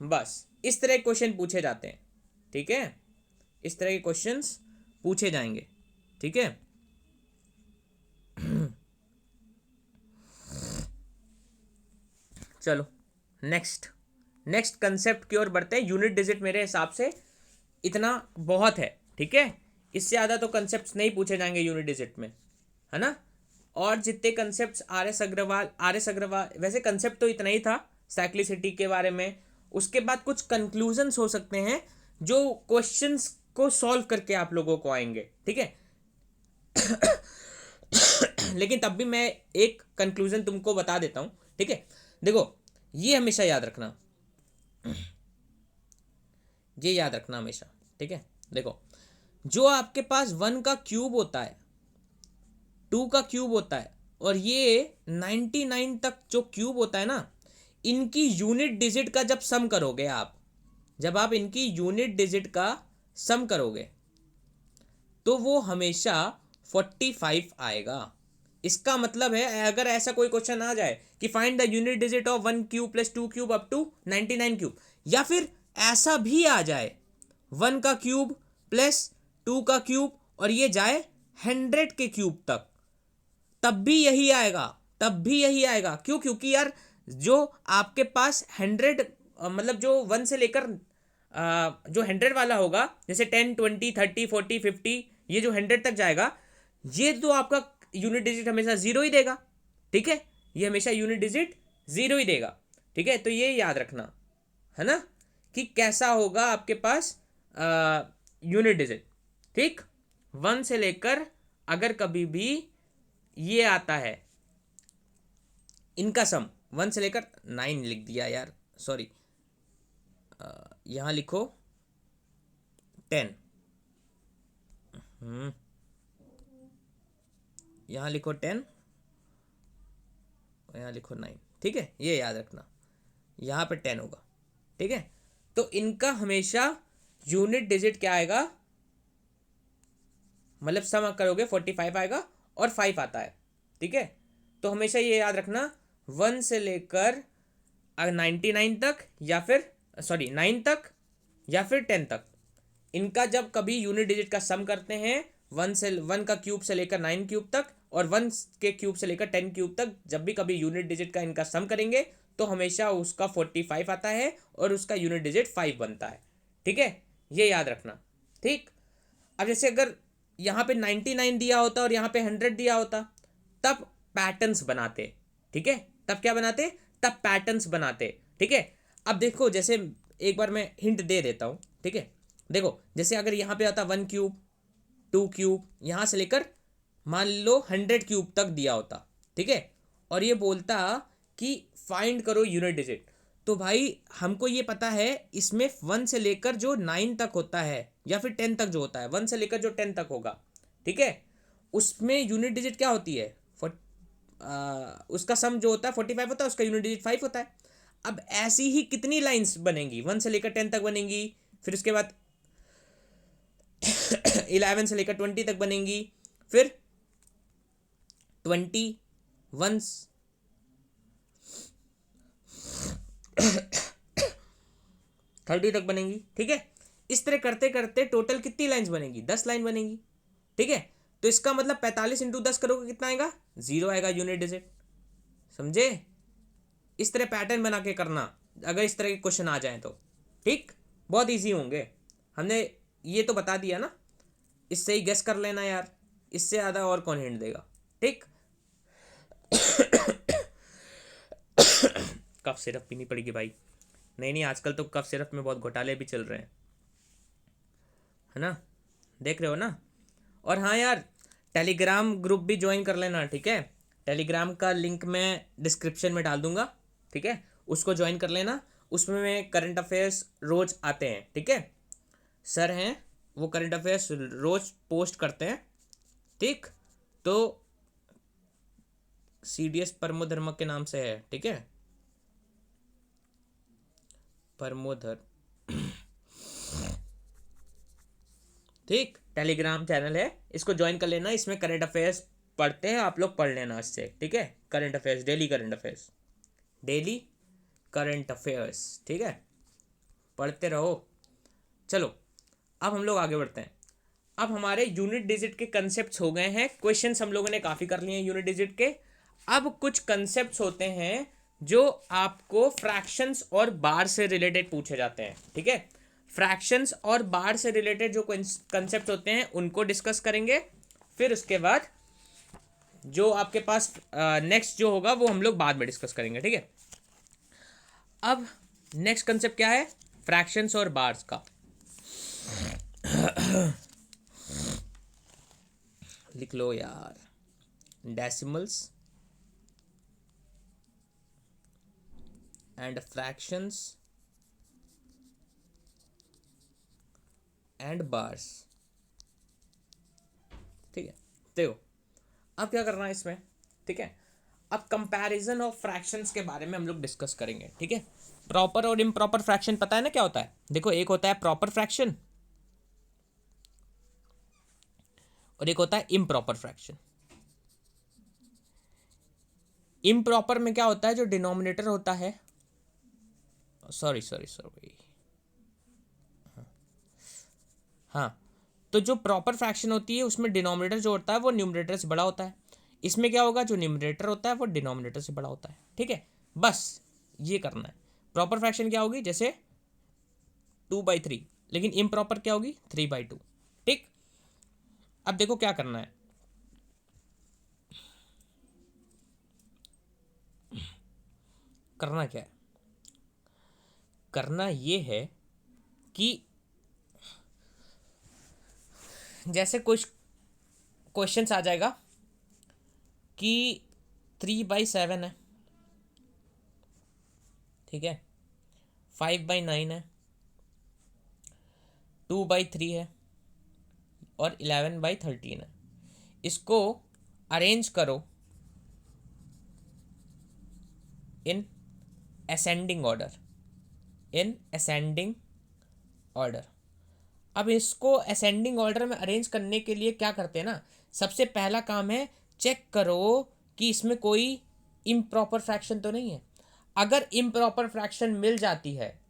बस इस तरह के क्वेश्चन पूछे जाते हैं, ठीक है, इस तरह के क्वेश्चंस पूछे जाएंगे, ठीक है। चलो नेक्स्ट कंसेप्ट की ओर बढ़ते हैं। यूनिट डिजिट मेरे हिसाब से इतना बहुत है, ठीक है, इससे ज़्यादा तो कंसेप्ट नहीं पूछे जाएंगे यूनिट डिजिट में, है ना। और जितने कंसेप्ट आर एस अग्रवाल, वैसे कंसेप्ट तो इतना ही था साइक्लिसिटी के बारे में। उसके बाद कुछ कंक्लूजन्स हो सकते हैं जो क्वेश्चंस को सॉल्व करके आप लोगों को आएंगे, ठीक है। लेकिन तब भी मैं एक कंक्लूजन तुमको बता देता हूँ, ठीक है। देखो, ये हमेशा याद रखना, ये याद रखना हमेशा, ठीक है। देखो, जो आपके पास 1 का क्यूब होता है, 2 का क्यूब होता है, और ये 99 तक जो क्यूब होता है ना, इनकी यूनिट डिजिट का जब सम करोगे आप, जब आप इनकी यूनिट डिजिट का सम करोगे तो वो हमेशा 45 आएगा। इसका मतलब है, अगर ऐसा कोई क्वेश्चन आ जाए कि find the unit digit of 1 cube plus 2 cube up to 99 cube, या फिर ऐसा भी आ जाए 1 का क्यूब प्लस 2 का क्यूब और ये जाए 100 के क्यूब तक, तब भी यही आएगा, तब भी यही आएगा। क्यों? क्योंकि यार जो आपके पास 100 मतलब जो 1 से लेकर जो 100 वाला होगा, जैसे 10 20 30 40 50, ये जो 100 तक जाएगा, ये तो आपका यूनिट डिजिट हमेशा जीरो ही देगा, ठीक है। ये हमेशा यूनिट डिजिट जीरो ही देगा, ठीक है। तो ये याद रखना है ना, कि कैसा होगा आपके पास यूनिट डिजिट, ठीक। 1 से लेकर अगर कभी भी ये आता है इनका सम, 1 से लेकर 9 लिख दिया यार, सॉरी, यहां लिखो 10, यहां लिखो 10, यहां लिखो 9, ठीक है। ये याद रखना, यहां पे 10 होगा, ठीक है। तो इनका हमेशा यूनिट डिजिट क्या आएगा, मतलब सम करोगे 45 आएगा और 5 आता है, ठीक है। तो हमेशा ये याद रखना, 1 से लेकर 99 तक, या फिर सॉरी 9 तक, या फिर 10 तक, इनका जब कभी यूनिट डिजिट का सम करते हैं, 1 का क्यूब से लेकर 9 क्यूब तक और 1 के क्यूब से लेकर 10 क्यूब तक, जब भी कभी यूनिट डिजिट का इनका सम करेंगे तो हमेशा उसका 45 आता है और उसका यूनिट डिजिट 5 बनता है, ठीक है। ये याद रखना, ठीक। अब जैसे अगर यहाँ पे 99 दिया होता और यहाँ पे 100 दिया होता, तब पैटर्न्स बनाते, ठीक है। तब क्या बनाते? तब पैटर्न्स बनाते, ठीक है। अब देखो, जैसे एक बार मैं हिंट दे देता हूँ, ठीक है। देखो, जैसे अगर यहाँ पे आता 1 क्यूब 2 क्यूब, यहाँ से लेकर मान लो 100 क्यूब तक दिया होता, ठीक है, और ये बोलता कि फाइंड करो यूनिट डिजिट, तो भाई हमको ये पता है इसमें 1 से लेकर जो 9 तक होता है या फिर 10 तक जो होता है, 1 से लेकर जो 10 तक होगा, ठीक है, उसमें यूनिट डिजिट क्या होती है, उसका सम जो होता है 45 होता है, उसका यूनिट डिजिट 5 होता है। अब ऐसी ही कितनी लाइंस बनेंगी, 1 से लेकर 10 तक बनेंगी, फिर उसके बाद 11 से लेकर 20 तक बनेंगी, फिर 20 वंस 30 तक बनेंगी, ठीक है। इस तरह करते करते टोटल कितनी लाइंस बनेगी, 10 लाइन बनेगी, ठीक है। तो इसका मतलब 45 इंटू 10 करोगे कितना आएगा, 0 आएगा यूनिट डिजिट, समझे। इस तरह पैटर्न बना के करना अगर इस तरह के क्वेश्चन आ जाए तो, ठीक, बहुत इजी होंगे। हमने ये तो बता दिया ना, इससे ही गेस कर लेना यार, इससे ज़्यादा और कौन हिंट देगा, ठीक। कफ सिरप पीनी पड़ेगी भाई, नहीं नहीं, आजकल तो कफ सिरप में बहुत घोटाले भी चल रहे हैं, है ना, देख रहे हो ना। और हाँ यार, टेलीग्राम ग्रुप भी ज्वाइन कर लेना, ठीक है। टेलीग्राम का लिंक मैं डिस्क्रिप्शन में डाल दूंगा, ठीक है, उसको ज्वाइन कर लेना। उसमें मैं करंट अफेयर्स रोज आते हैं, ठीक है, सर हैं वो करंट अफेयर्स रोज पोस्ट करते हैं, ठीक। तो CDS परमोधर्म के नाम से है, ठीक है, परमोधर, ठीक, टेलीग्राम चैनल है, इसको ज्वाइन कर लेना। इसमें करंट अफेयर्स पढ़ते हैं, आप लोग पढ़ लेना इससे, ठीक है। Current affairs, daily current affairs, daily current affairs, ठीक है, पढ़ते रहो। चलो, अब हम लोग आगे बढ़ते हैं। अब हमारे यूनिट डिजिट के कंसेप्ट हो गए हैं, क्वेश्चंस हम लोगों ने काफ़ी कर लिए हैं यूनिट डिजिट के। अब कुछ कंसेप्ट होते हैं जो आपको फ्रैक्शंस और बार से रिलेटेड पूछे जाते हैं, ठीक है। फ्रैक्शंस और बार से रिलेटेड जो कंसेप्ट होते हैं उनको डिस्कस करेंगे, फिर उसके बाद जो आपके पास नेक्स्ट जो होगा वो हम लोग बाद में डिस्कस करेंगे, ठीक है। अब नेक्स्ट कंसेप्ट क्या है, फ्रैक्शंस और बार्स का। लिख लो यार, decimals and fractions and bars. ठीक है, देखो अब क्या करना है इसमें। ठीक है, अब कंपैरिजन ऑफ फ्रैक्शंस के बारे में हम लोग डिस्कस करेंगे। ठीक है, प्रॉपर और इम्प्रॉपर फ्रैक्शन पता है ना क्या होता है। देखो, एक होता है प्रॉपर फ्रैक्शन और एक होता है इम्प्रॉपर फ्रैक्शन। इम्प्रॉपर में क्या होता है, जो डिनोमिनेटर होता है, सॉरी सॉरी सॉरी, हाँ, तो जो प्रॉपर फ्रैक्शन होती है उसमें डिनोमिनेटर जो होता है वो न्यूमरेटर से बड़ा होता है। इसमें क्या होगा, जो न्यूमरेटर होता है वो डिनोमिनेटर से बड़ा होता है। ठीक है, बस ये करना है। प्रॉपर फ्रैक्शन क्या होगी, जैसे 2/3, लेकिन इम्प्रॉपर क्या होगी, 3/2। ठीक, अब देखो क्या करना है। करना क्या है, करना ये है कि जैसे कुछ क्वेश्चंस आ जाएगा कि 3/7 है, ठीक है, 5/9 है, 2/3 है और 11/13 है। इसको अरेंज करो in ascending order, in ascending order. अब इसको असेंडिंग ऑर्डर में अरेंज करने के लिए क्या करते हैं ना, सबसे पहला काम है चेक करो कि इसमें कोई इम्प्रॉपर फ्रैक्शन तो नहीं है। अगर इम्प्रॉपर फ्रैक्शन मिल जाती है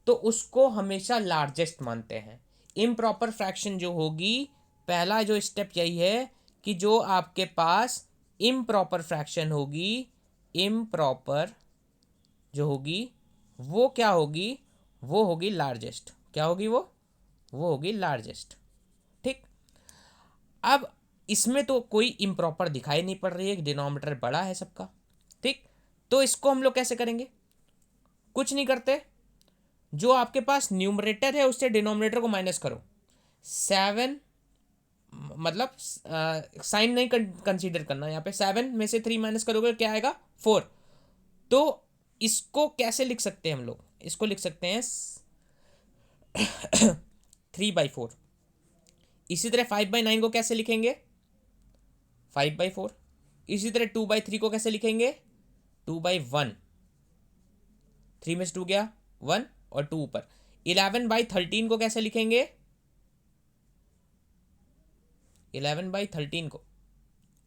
तो उसको हमेशा लार्जेस्ट मानते हैं। इम्प्रॉपर फ्रैक्शन जो होगी, पहला जो स्टेप यही है कि जो आपके पास इम्प्रॉपर फ्रैक्शन होगी, इम्प्रॉपर जो होगी वो क्या होगी, वो होगी लार्जेस्ट। क्या होगी वो होगी लार्जेस्ट। ठीक, अब इसमें तो कोई इम्प्रॉपर दिखाई नहीं पड़ रही है, डिनोमिनेटर बड़ा है सबका। ठीक, तो इसको हम लोग कैसे करेंगे, कुछ नहीं करते, जो आपके पास न्यूमरेटर है उससे डिनोमिनेटर को माइनस करो। 7, मतलब साइन नहीं कंसीडर करना यहाँ पे, 7 में से 3 माइनस करोगे क्या आएगा, 4। तो इसको कैसे लिख सकते हैं हम लोग, इसको लिख सकते हैं 3/4। इसी तरह 5/9 को कैसे लिखेंगे, 5/4। इसी तरह 2/3 को कैसे लिखेंगे, 2/1। 3 में से 2 गया 1 और 2 ऊपर। 11/13 को कैसे लिखेंगे, 11/13 को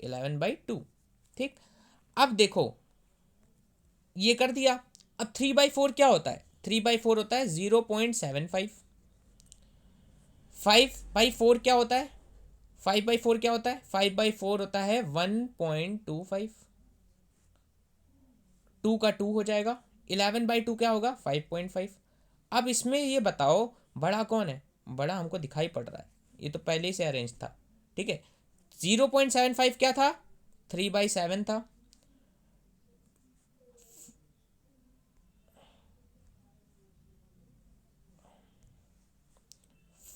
11/2। ठीक, अब देखो ये कर दिया। अब 3/4 क्या होता है, 3/4 होता है 0.75। 5/4 क्या होता है, 5/4 क्या होता है, 5/4 होता है 1.25। 2 का 2 हो जाएगा। 11/2 क्या होगा, 5.5। अब इसमें ये बताओ बड़ा कौन है, बड़ा हमको दिखाई पड़ रहा है, ये तो पहले ही से अरेंज था। ठीक है, 0.75 क्या था, 3/7 था।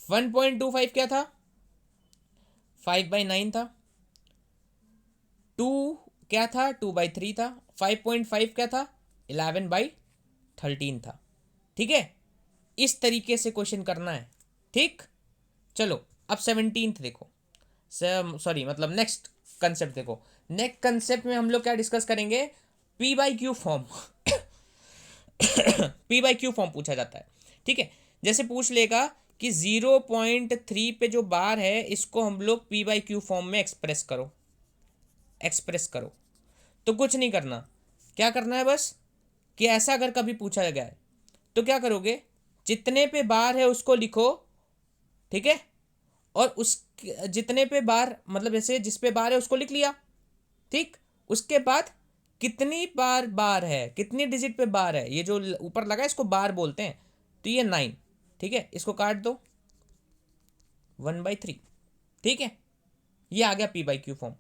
1.25 क्या था, 5/9 था। 2 क्या था, 2/3 था। 5.5 क्या था, 11/13 था। ठीक है, इस तरीके से क्वेश्चन करना है। ठीक, चलो अब 17th देखो, सॉरी मतलब नेक्स्ट कंसेप्ट देखो। नेक्स्ट कंसेप्ट में हम लोग क्या डिस्कस करेंगे, P/Q फॉर्म। P/Q फॉर्म पूछा जाता है। ठीक है, जैसे पूछ लेगा कि 0.3 पे जो बार है इसको हम लोग P/Q फॉर्म में एक्सप्रेस करो, एक्सप्रेस करो। तो कुछ नहीं करना, क्या करना है बस कि ऐसा अगर कभी पूछा गया है तो क्या करोगे, जितने पे बार है उसको लिखो। ठीक है, और उस जितने पे बार मतलब जैसे जिस पे बार है उसको लिख लिया। ठीक, उसके बाद कितनी बार बार है, कितनी डिजिट पे बार है, ये जो ऊपर लगा है इसको बार बोलते हैं, तो ये 9। ठीक है, इसको काट दो 1/3। ठीक है, ये आ गया P/Q फॉर्म।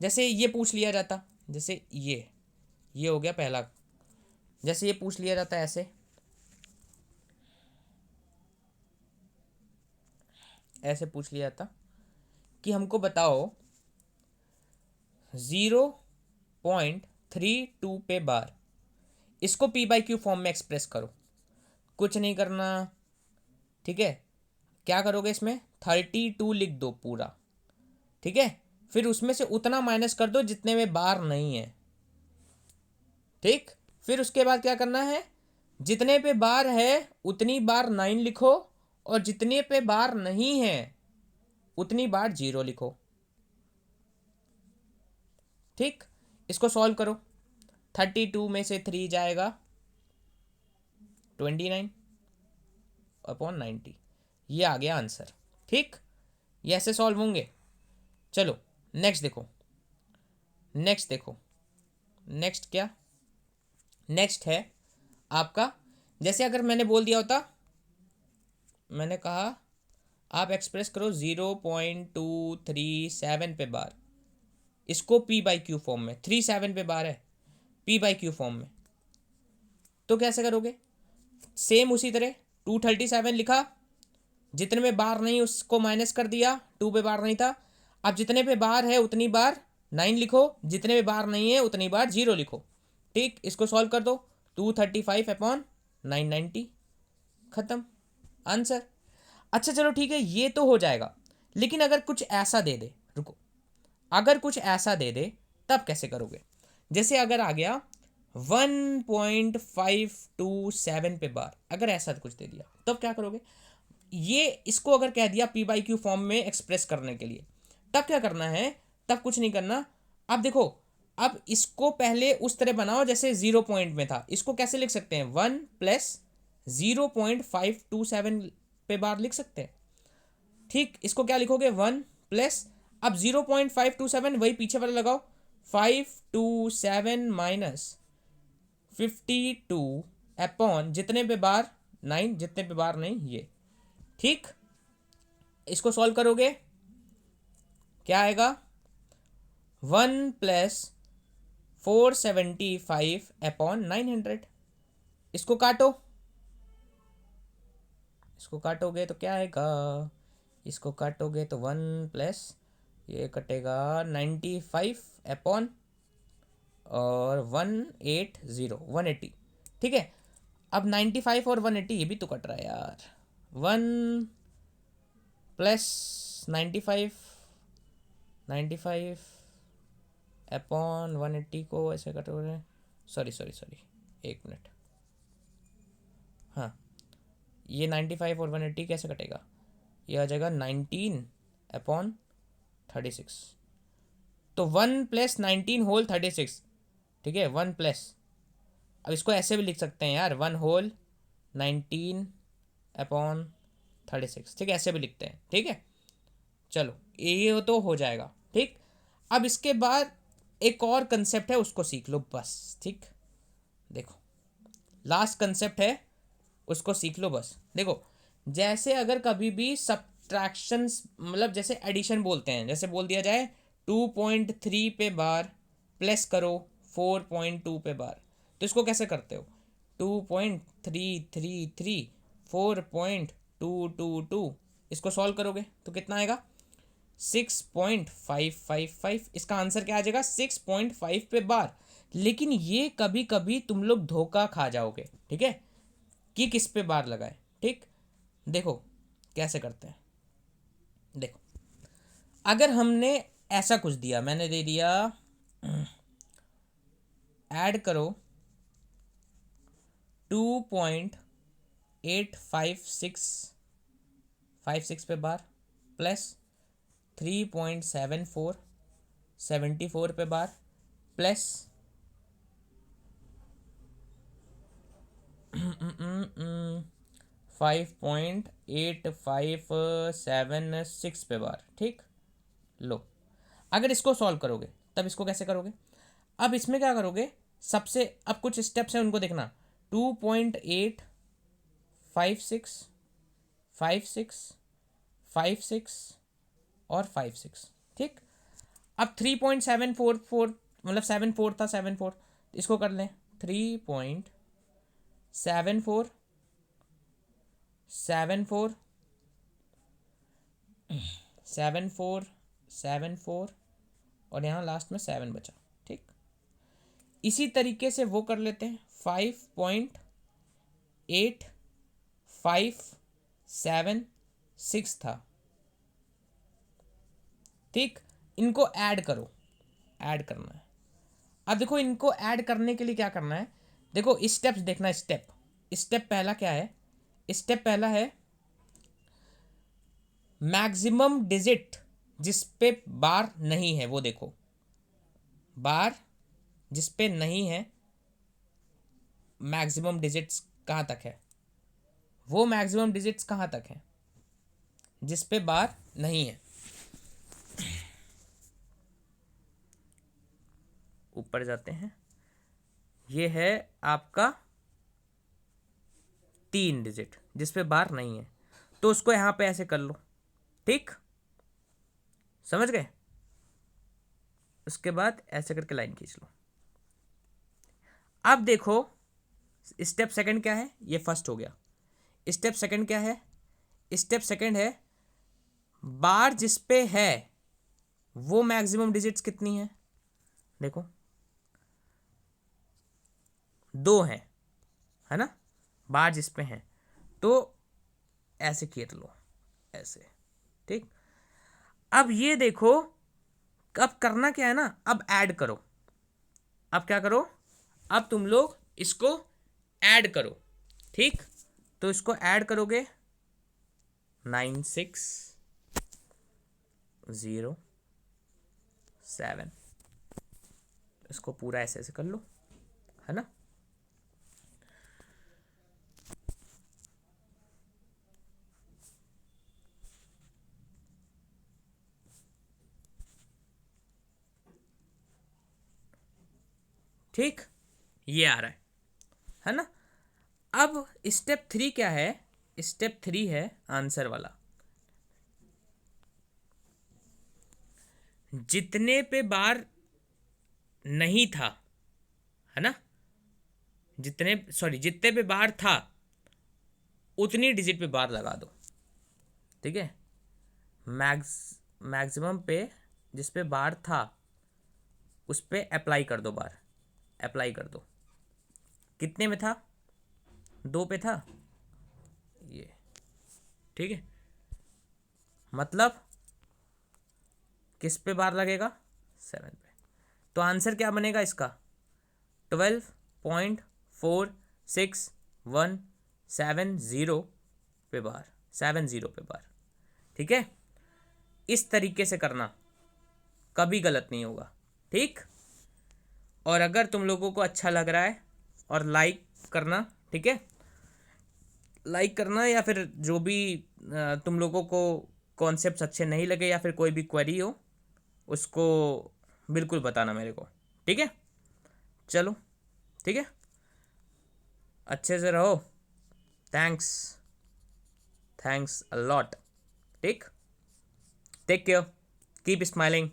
जैसे ये पूछ लिया जाता, जैसे ये हो गया पहला। जैसे ये पूछ लिया जाता है ऐसे, ऐसे पूछ लिया जाता कि हमको बताओ 0.32 पे बार, इसको P/Q फॉर्म में एक्सप्रेस करो। कुछ नहीं करना, ठीक है, क्या करोगे इसमें 32 लिख दो पूरा, ठीक है। फिर उसमें से उतना माइनस कर दो जितने में बार नहीं है, ठीक। फिर उसके बाद क्या करना है, जितने पे बार है उतनी बार 9 लिखो, और जितने पे बार नहीं है उतनी बार 0 लिखो, ठीक। इसको सॉल्व करो, 32 में से 3 जाएगा 29 अपॉन 90, ये आ गया आंसर, ठीक। ये ऐसे सॉल्व होंगे। चलो नेक्स्ट देखो, नेक्स्ट देखो, नेक्स्ट क्या, नेक्स्ट है आपका, जैसे अगर मैंने बोल दिया होता, मैंने कहा आप एक्सप्रेस करो 0.237 पे बार, इसको पी बाई क्यू फॉर्म में, 37 पे बार है, पी बाई क्यू फॉर्म में, तो कैसे करोगे, सेम उसी तरह 237 लिखा, जितने में बार नहीं उसको माइनस कर दिया, 2 पे बार नहीं था, अब जितने पे बार है उतनी बार 9 लिखो, जितने पे बार नहीं है उतनी बार 0 लिखो, ठीक। इसको सॉल्व कर दो, 235 अपॉन 990, खत्म, आंसर। अच्छा चलो ठीक है, ये तो हो जाएगा, लेकिन अगर कुछ ऐसा दे दे, रुको, अगर कुछ ऐसा दे दे तब कैसे करोगे, जैसे अगर आ गया 1.527 पे बार, अगर ऐसा कुछ दे दिया तब क्या करोगे, ये इसको अगर कह दिया पी बाई क्यू फॉर्म में एक्सप्रेस करने के लिए, तब क्या करना है, तब कुछ नहीं करना। अब देखो, अब इसको पहले उस तरह बनाओ जैसे 0 पॉइंट में था, इसको कैसे लिख सकते हैं, 1 प्लस 0.527 पे बार लिख सकते हैं, ठीक। इसको क्या लिखोगे, 1 प्लस, अब 0.527 वही पीछे वाला लगाओ, 527 माइनस 52 अपॉन जितने पे बार 9, जितने पे बार नहीं ये, ठीक। इसको सॉल्व करोगे क्या आएगा, 1 प्लस 475 अपॉन 900, इसको काटो, इसको काटोगे तो क्या आएगा, इसको काटोगे तो 1 प्लस ये कटेगा 95 अपॉन और 180, ठीक है। अब 95 और 180 ये भी तो कट रहा है यार, 1 प्लस 95 अपॉन 180 को ऐसे कटोगे, सॉरी सॉरी सॉरी, एक मिनट, हाँ, ये 95 और 180 कैसे कटेगा, ये आ जाएगा 19 अपॉन 36, तो 1 प्लस 19 होल 36, ठीक है, 1 प्लस, अब इसको ऐसे भी लिख सकते हैं यार, 1 होल 19 अपॉन 36, ठीक है, ऐसे भी लिखते हैं, ठीक है। चलो ये तो हो जाएगा, ठीक। अब इसके बाद एक और कंसेप्ट है, उसको सीख लो बस, ठीक। देखो लास्ट कंसेप्ट है, उसको सीख लो बस। देखो जैसे अगर कभी भी सब्ट्रैक्शंस, मतलब जैसे एडिशन बोलते हैं, जैसे बोल दिया जाए 2.3 पे बार प्लस करो 4.2 पे बार, तो इसको कैसे करते हो, 2.333 4.222, इसको सॉल्व करोगे तो कितना आएगा, 6.555, इसका आंसर क्या आ जाएगा, 6.5 पे बार। लेकिन ये कभी कभी तुम लोग धोखा खा जाओगे, ठीक है, कि किस पे बार लगाए, ठीक। देखो कैसे करते हैं, देखो अगर हमने ऐसा कुछ दिया, मैंने दे दिया ऐड करो 2.856 पे बार प्लस 3.74 पे बार प्लस 5.8576 पे बार, ठीक। लो अगर इसको सॉल्व करोगे तब इसको कैसे करोगे, अब इसमें क्या करोगे, सबसे अब कुछ स्टेप्स हैं उनको देखना, 2.856 56 और 56, ठीक। अब 3.744, मतलब 74 था, 74, इसको कर लें 3.74 74 74 74 और यहाँ लास्ट में 7 बचा, ठीक। इसी तरीके से वो कर लेते हैं 5.8577 6 था। ठीक, इनको ऐड करो, ऐड करना है। अब देखो इनको ऐड करने के लिए क्या करना है, देखो स्टेप्स देखना। स्टेप स्टेप पहला क्या है, स्टेप पहला है मैक्सिमम डिजिट जिस पे बार नहीं है, वो देखो बार जिस पे नहीं है, मैक्सिमम डिजिट्स कहाँ तक है, वो मैक्सिमम डिजिट्स कहाँ तक है जिस पे बार नहीं है। ऊपर जाते हैं, ये है आपका 3 डिजिट जिस पे बार नहीं है, तो उसको यहाँ पे ऐसे कर लो। ठीक, समझ गए। उसके बाद ऐसे करके लाइन खींच लो। अब देखो स्टेप सेकंड क्या है, ये फर्स्ट हो गया। स्टेप सेकंड क्या है, स्टेप सेकंड है बार जिस पे है वो मैक्सिमम डिजिट्स कितनी है, देखो 2 है ना, बार जिस पे है, तो ऐसे खींच लो ऐसे। ठीक, अब ये देखो, अब करना क्या है ना, अब ऐड करो। अब क्या करो, अब तुम लोग इसको ऐड करो। ठीक, तो इसको ऐड करोगे 9607, इसको पूरा ऐसे ऐसे कर लो, है ना। ठीक, ये आ रहा है ना। अब स्टेप 3 क्या है, स्टेप 3 है आंसर वाला। जितने पे बार नहीं था, है ना, जितने पे बार था उतनी डिजिट पे बार लगा दो। ठीक है, मैक्सिमम पे जिस पे बार था उस पे अप्लाई कर दो, बार अप्लाई कर दो। कितने में था, 2 पे था ये। ठीक है, मतलब किस पे बार लगेगा, 7 पे। तो आंसर क्या बनेगा इसका, 12.4617 पे बार, 70 पे बार। ठीक है, इस तरीके से करना, कभी गलत नहीं होगा। ठीक, और अगर तुम लोगों को अच्छा लग रहा है और लाइक करना, ठीक है, लाइक करना, या फिर जो भी तुम लोगों को कॉन्सेप्ट्स अच्छे नहीं लगे या फिर कोई भी क्वेरी हो उसको बिल्कुल बताना मेरे को। ठीक है, चलो ठीक है, अच्छे से रहो। Thanks, thanks a lot. ठीक, टेक केयर, कीप स्माइलिंग।